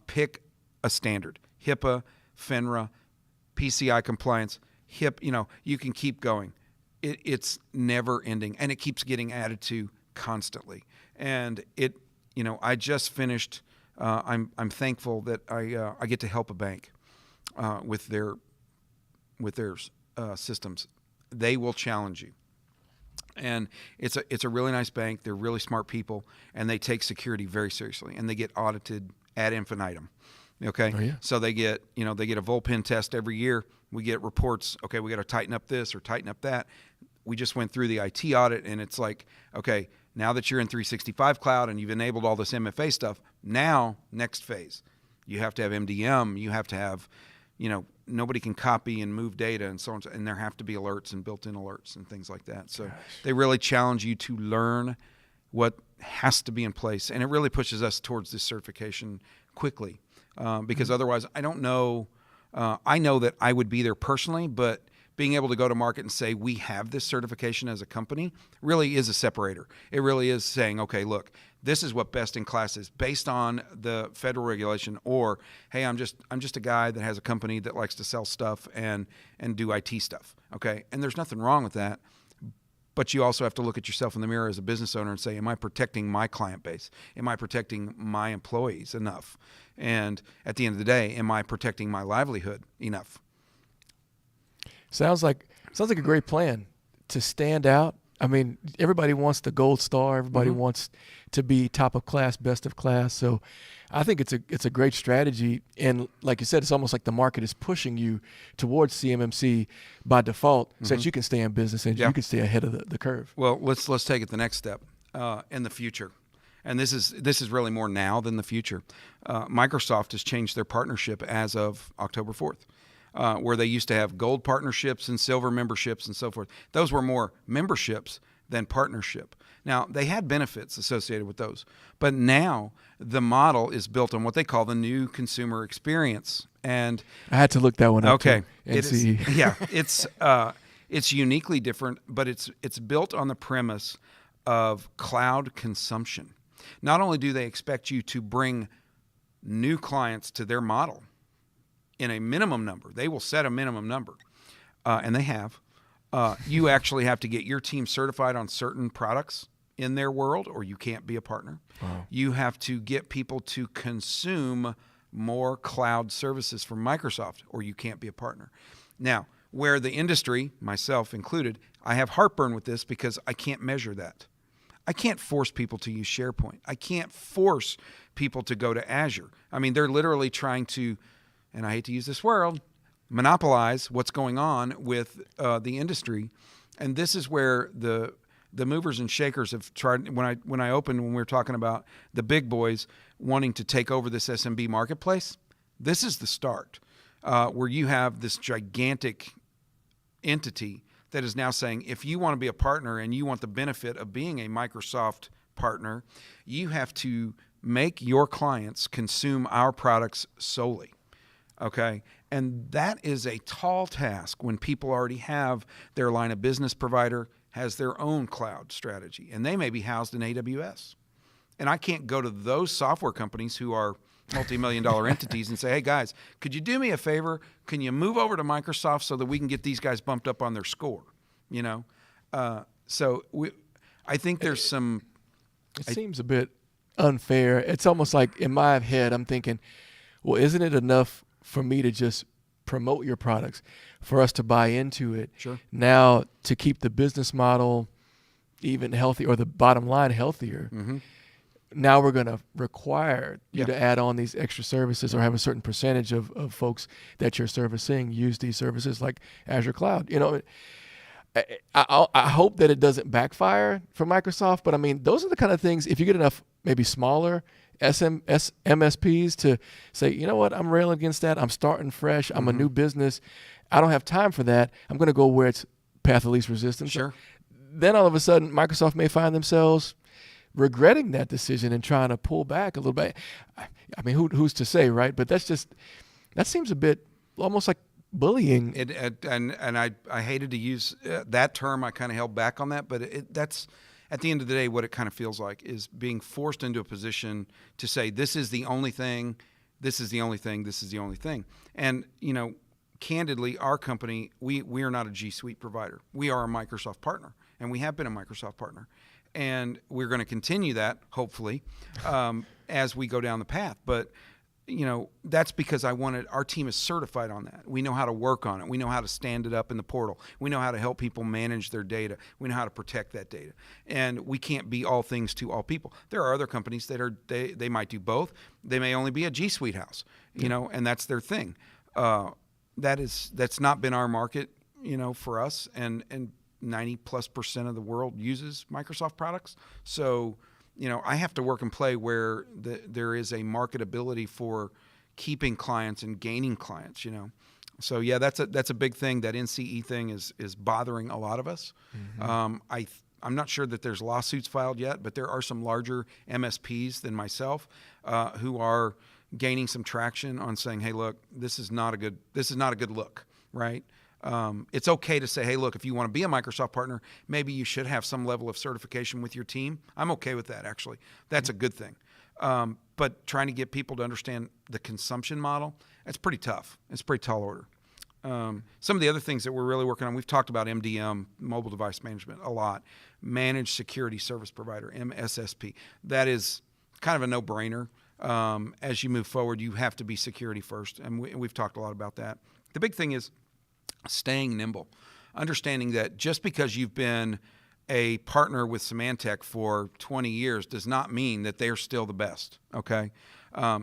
Pick a standard. HIPAA, FINRA, PCI compliance, HIP, you can keep going. It's never ending, and it keeps getting added to constantly. And I just finished. I'm thankful that I get to help a bank with their systems. They will challenge you, and it's a really nice bank. They're really smart people, and they take security very seriously, and they get audited ad infinitum. Okay. Oh, yeah. So they get a Volpin test every year. We get reports. Okay, we got to tighten up this or tighten up that. We just went through the IT audit, and it's like, okay, now that you're in 365 cloud and you've enabled all this MFA stuff, now next phase, you have to have MDM. You have to have, nobody can copy and move data and so on. And there have to be alerts and built-in alerts and things like that. So they really challenge you to learn what has to be in place, and it really pushes us towards this certification quickly. Because otherwise, I don't know. I know that I would be there personally, but being able to go to market and say we have this certification as a company really is a separator. It really is saying, okay, look, this is what best in class is based on the federal regulation. Or, hey, I'm just a guy that has a company that likes to sell stuff and do IT stuff. Okay, and there's nothing wrong with that. But you also have to look at yourself in the mirror as a business owner and say, am I protecting my client base? Am I protecting my employees enough? And at the end of the day, am I protecting my livelihood enough? Sounds like a great plan to stand out. I mean, everybody wants the gold star. Everybody wants to be top of class, best of class. So I think it's a great strategy. And like you said, it's almost like the market is pushing you towards CMMC by default so that you can stay in business and you can stay ahead of the curve. Well, let's take it the next step in the future. And this is really more now than the future. Microsoft has changed their partnership as of October 4th, where they used to have gold partnerships and silver memberships and so forth. Those were more memberships than partnership. Now, they had benefits associated with those, but now the model is built on what they call the new consumer experience. And I had to look that one up. Okay, and see. It's uniquely different, but it's built on the premise of cloud consumption. Not only do they expect you to bring new clients to their model in a minimum number, they will set a minimum number, and they have. You actually have to get your team certified on certain products in their world, or you can't be a partner. Wow. You have to get people to consume more cloud services from Microsoft, or you can't be a partner. Now, where the industry, myself included, I have heartburn with this because I can't measure that. I can't force people to use SharePoint. I can't force people to go to Azure. I mean, they're literally trying to, and I hate to use this word, monopolize what's going on with the industry. And this is where the the movers and shakers have tried. When I opened, when we were talking about the big boys wanting to take over this SMB marketplace, this is the start, where you have this gigantic entity that is now saying, if you want to be a partner and you want the benefit of being a Microsoft partner, you have to make your clients consume our products solely. Okay. And that is a tall task when people already have their line of business provider has their own cloud strategy, and they may be housed in AWS. And I can't go to those software companies who are multi-million-dollar entities and say, hey guys, could you do me a favor? Can you move over to Microsoft so that we can get these guys bumped up on their score? You know? I think there's some... It seems a bit unfair. It's almost like in my head, I'm thinking, well, isn't it enough for me to just promote your products, for us to buy into it? Sure. Now, to keep the business model even healthy, or the bottom line healthier, now we're going to require you to add on these extra services, or have a certain percentage of folks that you're servicing use these services like Azure Cloud. You know, I hope that it doesn't backfire for Microsoft, but I mean, those are the kind of things, if you get enough maybe smaller MSPs to say, you know what, I'm railing against that. I'm starting fresh. I'm a new business. I don't have time for that. I'm going to go where it's path of least resistance. Sure. Then all of a sudden, Microsoft may find themselves regretting that decision and trying to pull back a little bit. I mean, who's to say, right? But that seems a bit almost like bullying. And I hated to use that term. I kind of held back on that, but that's at the end of the day what it kind of feels like, is being forced into a position to say, this is the only thing, this is the only thing, this is the only thing. And, you know, candidly, our company, we are not a G Suite provider. We are a Microsoft partner, and we have been a Microsoft partner. And we're going to continue that, hopefully, as we go down the path. But, you know, that's because our team is certified on that. We know how to work on it. We know how to stand it up in the portal. We know how to help people manage their data. We know how to protect that data. And we can't be all things to all people. There are other companies that they might do both. They may only be a G Suite house, you know, and that's their thing. That's not been our market, you know, for us. And 90+% of the world uses Microsoft products. So, you know, I have to work and play where there is a marketability for keeping clients and gaining clients, you know. So yeah, that's a big thing. That NCE thing is bothering a lot of us. I'm not sure that there's lawsuits filed yet, but there are some larger MSPs than myself who are gaining some traction on saying, hey, look, this is not a good look, right? It's okay to say, hey, look, if you want to be a Microsoft partner, maybe you should have some level of certification with your team. I'm okay with that, actually. That's a good thing. But trying to get people to understand the consumption model, that's pretty tough. It's a pretty tall order. Some of the other things that we're really working on, we've talked about MDM, mobile device management, a lot. Managed security service provider, MSSP. That is kind of a no-brainer. As you move forward, you have to be security first, and we've talked a lot about that. The big thing is staying nimble, understanding that just because you've been a partner with Symantec for 20 years does not mean that they're still the best, okay? I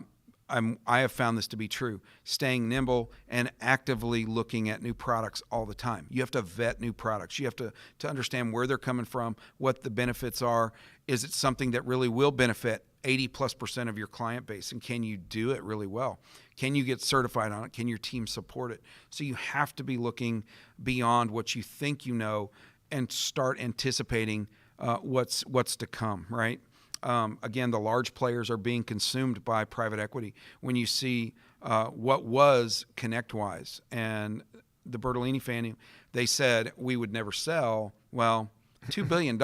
have found this to be true. Staying nimble and actively looking at new products all the time. You have to vet new products. You have to understand where they're coming from, what the benefits are. Is it something that really will benefit 80+% of your client base, and can you do it really well? Can you get certified on it? Can your team support it? So you have to be looking beyond what you think you know and start anticipating what's to come, right? Again, the large players are being consumed by private equity. When you see what was ConnectWise and the Bertolini family, they said we would never sell. Well, $2 billion,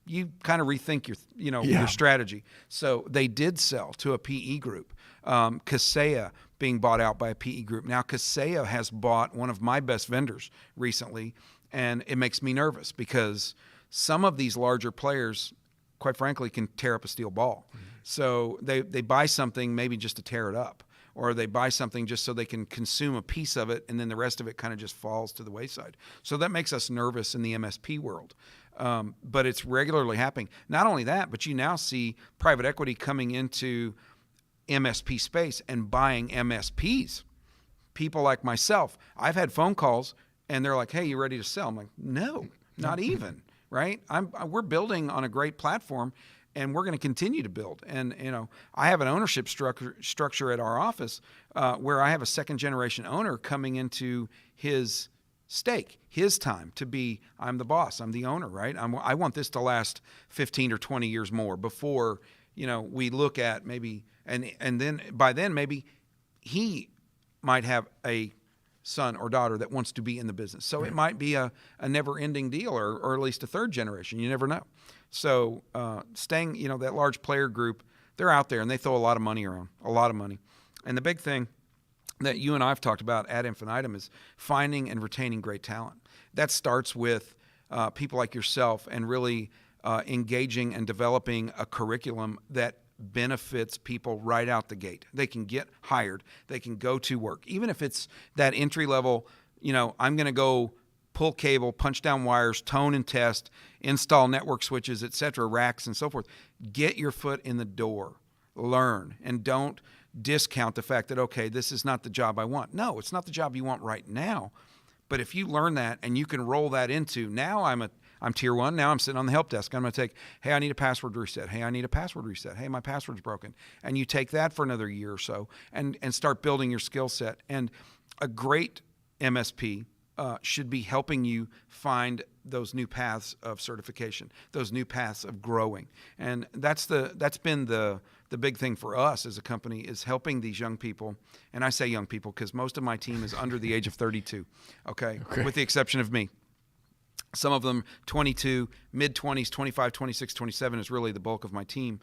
you kind of rethink your strategy. So they did sell to a PE group. Kaseya being bought out by a PE group. Now Kaseya has bought one of my best vendors recently, and it makes me nervous because some of these larger players, quite frankly, can tear up a steel ball. So they buy something maybe just to tear it up, or they buy something just so they can consume a piece of it, and then the rest of it kind of just falls to the wayside. So that makes us nervous in the MSP world. But it's regularly happening. Not only that, but you now see private equity coming into MSP space and buying MSPs. People like myself, I've had phone calls and they're like, hey, you ready to sell? I'm like, no, not even. right? We're building on a great platform, and we're going to continue to build. And I have an ownership structure at our office where I have a second generation owner coming into his stake, his time to be, I'm the boss, I'm the owner, right? I want this to last 15 or 20 years more before, we look at maybe, and then by then maybe he might have a son or daughter that wants to be in the business. So it might be a never ending deal, or at least a third generation. You never know. So staying, that large player group, they're out there and they throw a lot of money around, a lot of money. And the big thing that you and I have talked about ad infinitum is finding and retaining great talent. That starts with people like yourself and really engaging and developing a curriculum that benefits people right out the gate. They can get hired. They can go to work. Even if it's that entry level, I'm going to go pull cable, punch down wires, tone and test, install network switches, etc., racks and so forth. Get your foot in the door. Learn, and don't discount the fact that, okay, this is not the job I want. No, it's not the job you want right now. But if you learn that and you can roll that into, now I'm tier 1, now I'm sitting on the help desk. I'm going to take, hey, I need a password reset. Hey, I need a password reset. Hey, my password's broken. And you take that for another year or so and start building your skill set. And a great MSP should be helping you find those new paths of certification, those new paths of growing. And that's been the big thing for us as a company, is helping these young people. And I say young people because most of my team is under the age of 32, okay, with the exception of me. Some of them 22, mid-20s, 25, 26, 27 is really the bulk of my team.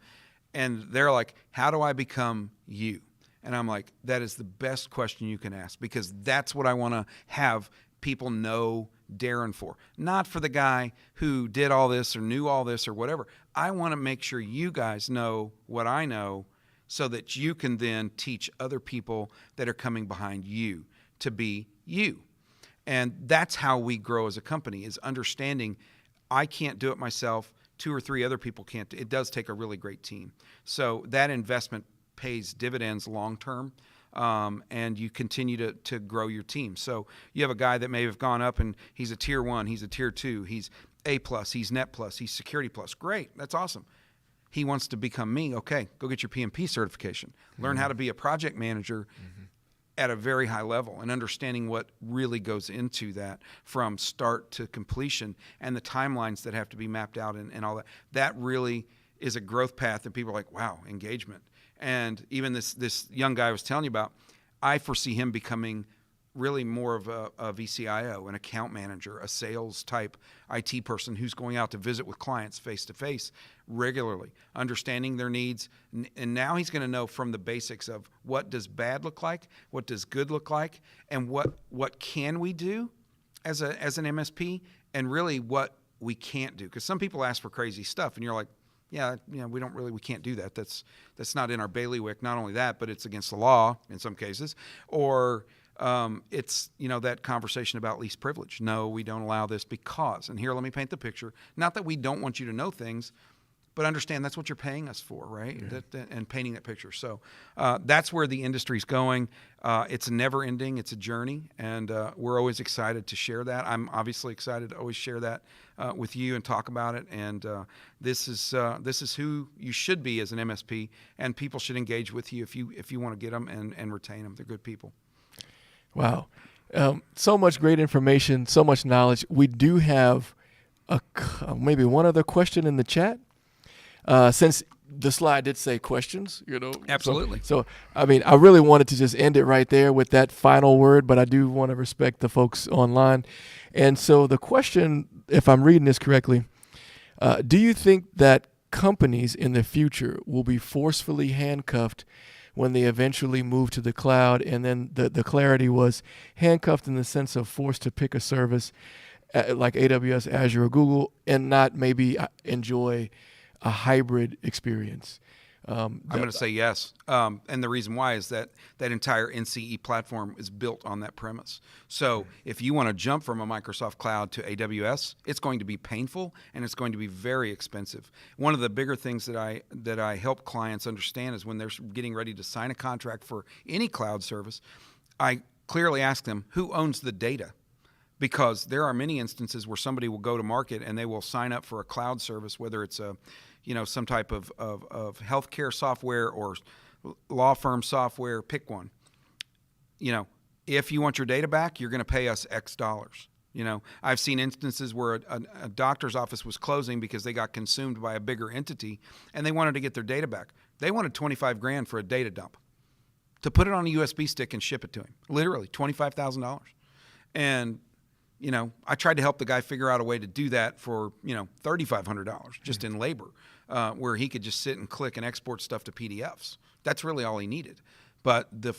And they're like, how do I become you? And I'm like, that is the best question you can ask, because that's what I want to have people know Darrin for. Not for the guy who did all this or knew all this or whatever. I want to make sure you guys know what I know so that you can then teach other people that are coming behind you to be you. And that's how we grow as a company, is understanding I can't do it myself. 2 or 3 other people can't. It does take a really great team. So that investment pays dividends long term. And you continue to grow your team. So you have a guy that may have gone up and he's a tier 1, he's a tier 2, he's A+, he's Net+, he's Security+. Great, that's awesome. He wants to become me. Okay, go get your PMP certification. Learn how to be a project manager at a very high level, and understanding what really goes into that from start to completion and the timelines that have to be mapped out and all that. That really is a growth path, and people are like, wow, engagement. And even this young guy I was telling you about, I foresee him becoming really more of a VCIO, an account manager, a sales type IT person who's going out to visit with clients face to face regularly, understanding their needs. And now he's going to know from the basics of what does bad look like, what does good look like, and what can we do as an MSP, and really what we can't do. Because some people ask for crazy stuff, and you're like, yeah, we can't do that. That's not in our bailiwick. Not only that, but it's against the law in some cases. Or it's, that conversation about least privilege. No, we don't allow this because, and here, let me paint the picture. Not that we don't want you to know things, but understand that's what you're paying us for, right? Yeah. And painting that picture. So that's where the industry's going. It's never ending. It's a journey, and we're always excited to share that. I'm obviously excited to always share that with you and talk about it. And this is who you should be as an MSP, and people should engage with you if you want to get them and retain them. They're good people. Wow. So much great information, so much knowledge. We do have maybe one other question in the chat. Since the slide did say questions, Absolutely. So, I really wanted to just end it right there with that final word, but I do want to respect the folks online. And so the question, if I'm reading this correctly, do you think that companies in the future will be forcefully handcuffed when they eventually move to the cloud? And then the clarity was handcuffed in the sense of forced to pick a service like AWS, Azure, or Google, and not maybe enjoy a hybrid experience. I'm going to say yes. And the reason why is that entire NCE platform is built on that premise. So if you want to jump from a Microsoft cloud to AWS, it's going to be painful and it's going to be very expensive. One of the bigger things that I help clients understand is when they're getting ready to sign a contract for any cloud service, I clearly ask them, who owns the data? because there are many instances where somebody will go to market and they will sign up for a cloud service, whether it's some type of healthcare software or law firm software, pick one. If you want your data back, you're going to pay us X dollars. I've seen instances where a doctor's office was closing because they got consumed by a bigger entity and they wanted to get their data back. They wanted $25,000 for a data dump to put it on a USB stick and ship it to him. Literally $25,000. And, I tried to help the guy figure out a way to do that for, $3,500 just in labor, where he could just sit and click and export stuff to PDFs. That's really all he needed. But the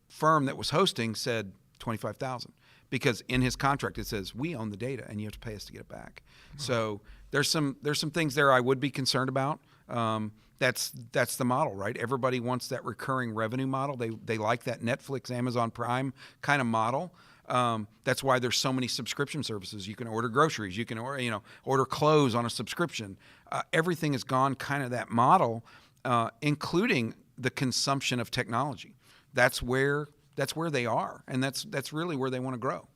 firm that was hosting said $25,000 because in his contract it says we own the data and you have to pay us to get it back. So there's some things there I would be concerned about. That's the model, right? Everybody wants that recurring revenue model. They like that Netflix, Amazon Prime kind of model. That's why there's so many subscription services. You can order groceries, you can order clothes on a subscription. Everything has gone kind of that model, including the consumption of technology. That's where they are, and that's really where they want to grow.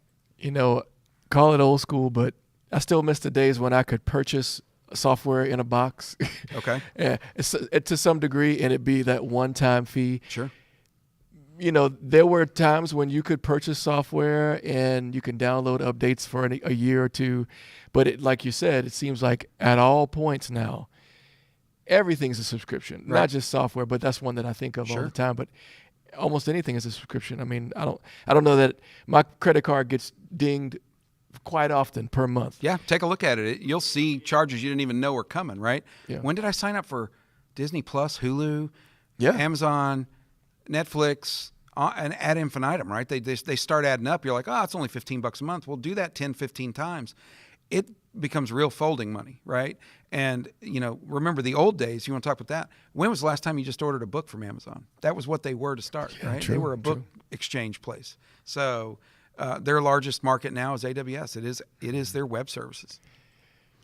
Call it old school, but I still miss the days when I could purchase software in a box. Okay. To some degree, and it'd be that one-time fee. Sure. There were times when you could purchase software and you can download updates for a year or two, but like you said, it seems like at all points now, everything's a subscription. Right. Not just software, but that's one that I think of all the time. But almost anything is a subscription. I mean, I don't know that my credit card gets dinged quite often per month. Yeah, take a look at it. You'll see charges you didn't even know were coming, right? Yeah. When did I sign up for Disney Plus, Hulu, Yeah. Amazon, Netflix, and ad infinitum, right? They start adding up. You're like, it's only $15 a month. We'll do that 10, 15 times. It becomes real folding money, right? And, remember the old days, you want to talk about that. When was the last time you just ordered a book from Amazon? That was what they were to start, right? True, they were a book exchange place. So their largest market now is AWS. It is their web services.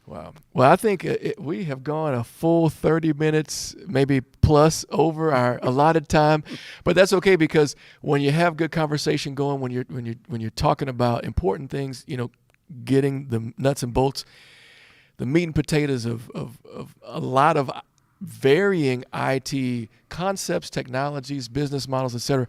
Wow. Well, I think we have gone a full 30 minutes, maybe plus over our allotted time, but that's okay because when you have good conversation going, when you're talking about important things, getting the nuts and bolts, the meat and potatoes of a lot of varying IT concepts, technologies, business models, etc.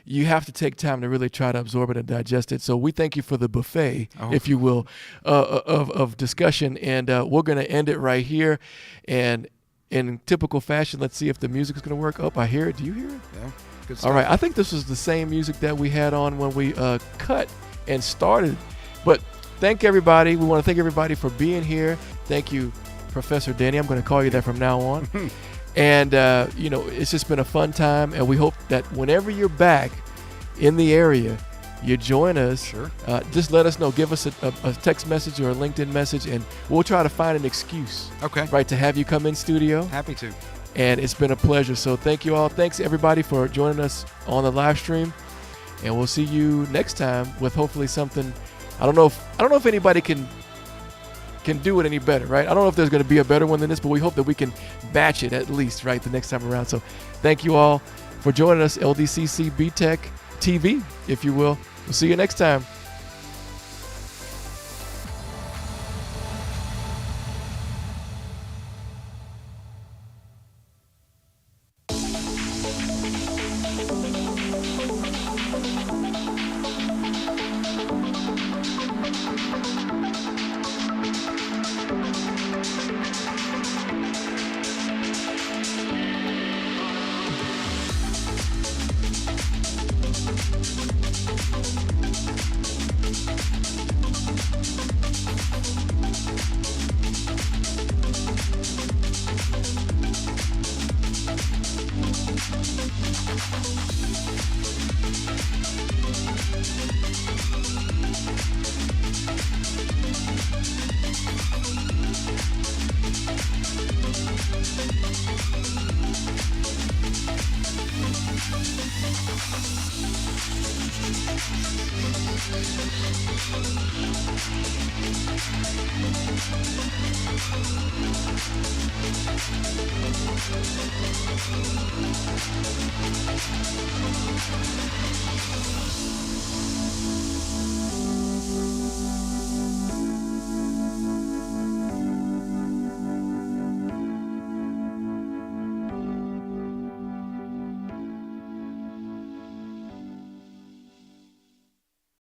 You have to take time to really try to absorb it and digest it. So we thank you for the buffet, if you will, of discussion. And we're going to end it right here. And in typical fashion, let's see if the music is going to work. Oh, I hear it. Do you hear it? Yeah. Good stuff. All right. I think this was the same music that we had on when we cut and started. But thank everybody. We want to thank everybody for being here. Thank you, Professor Denney. I'm going to call you that from now on. And, it's just been a fun time. And we hope that whenever you're back in the area, you join us. Sure. Just let us know. Give us a text message or a LinkedIn message, and we'll try to find an excuse. Okay. Right, to have you come in studio. Happy to. And it's been a pleasure. So thank you all. Thanks, everybody, for joining us on the live stream. And we'll see you next time with hopefully something. I don't know if anybody can do it any better, right? I don't know if there's going to be a better one than this, but we hope that we can batch it at least, right, the next time around. So thank you all for joining us, LDCC BTech TV, if you will. We'll see you next time.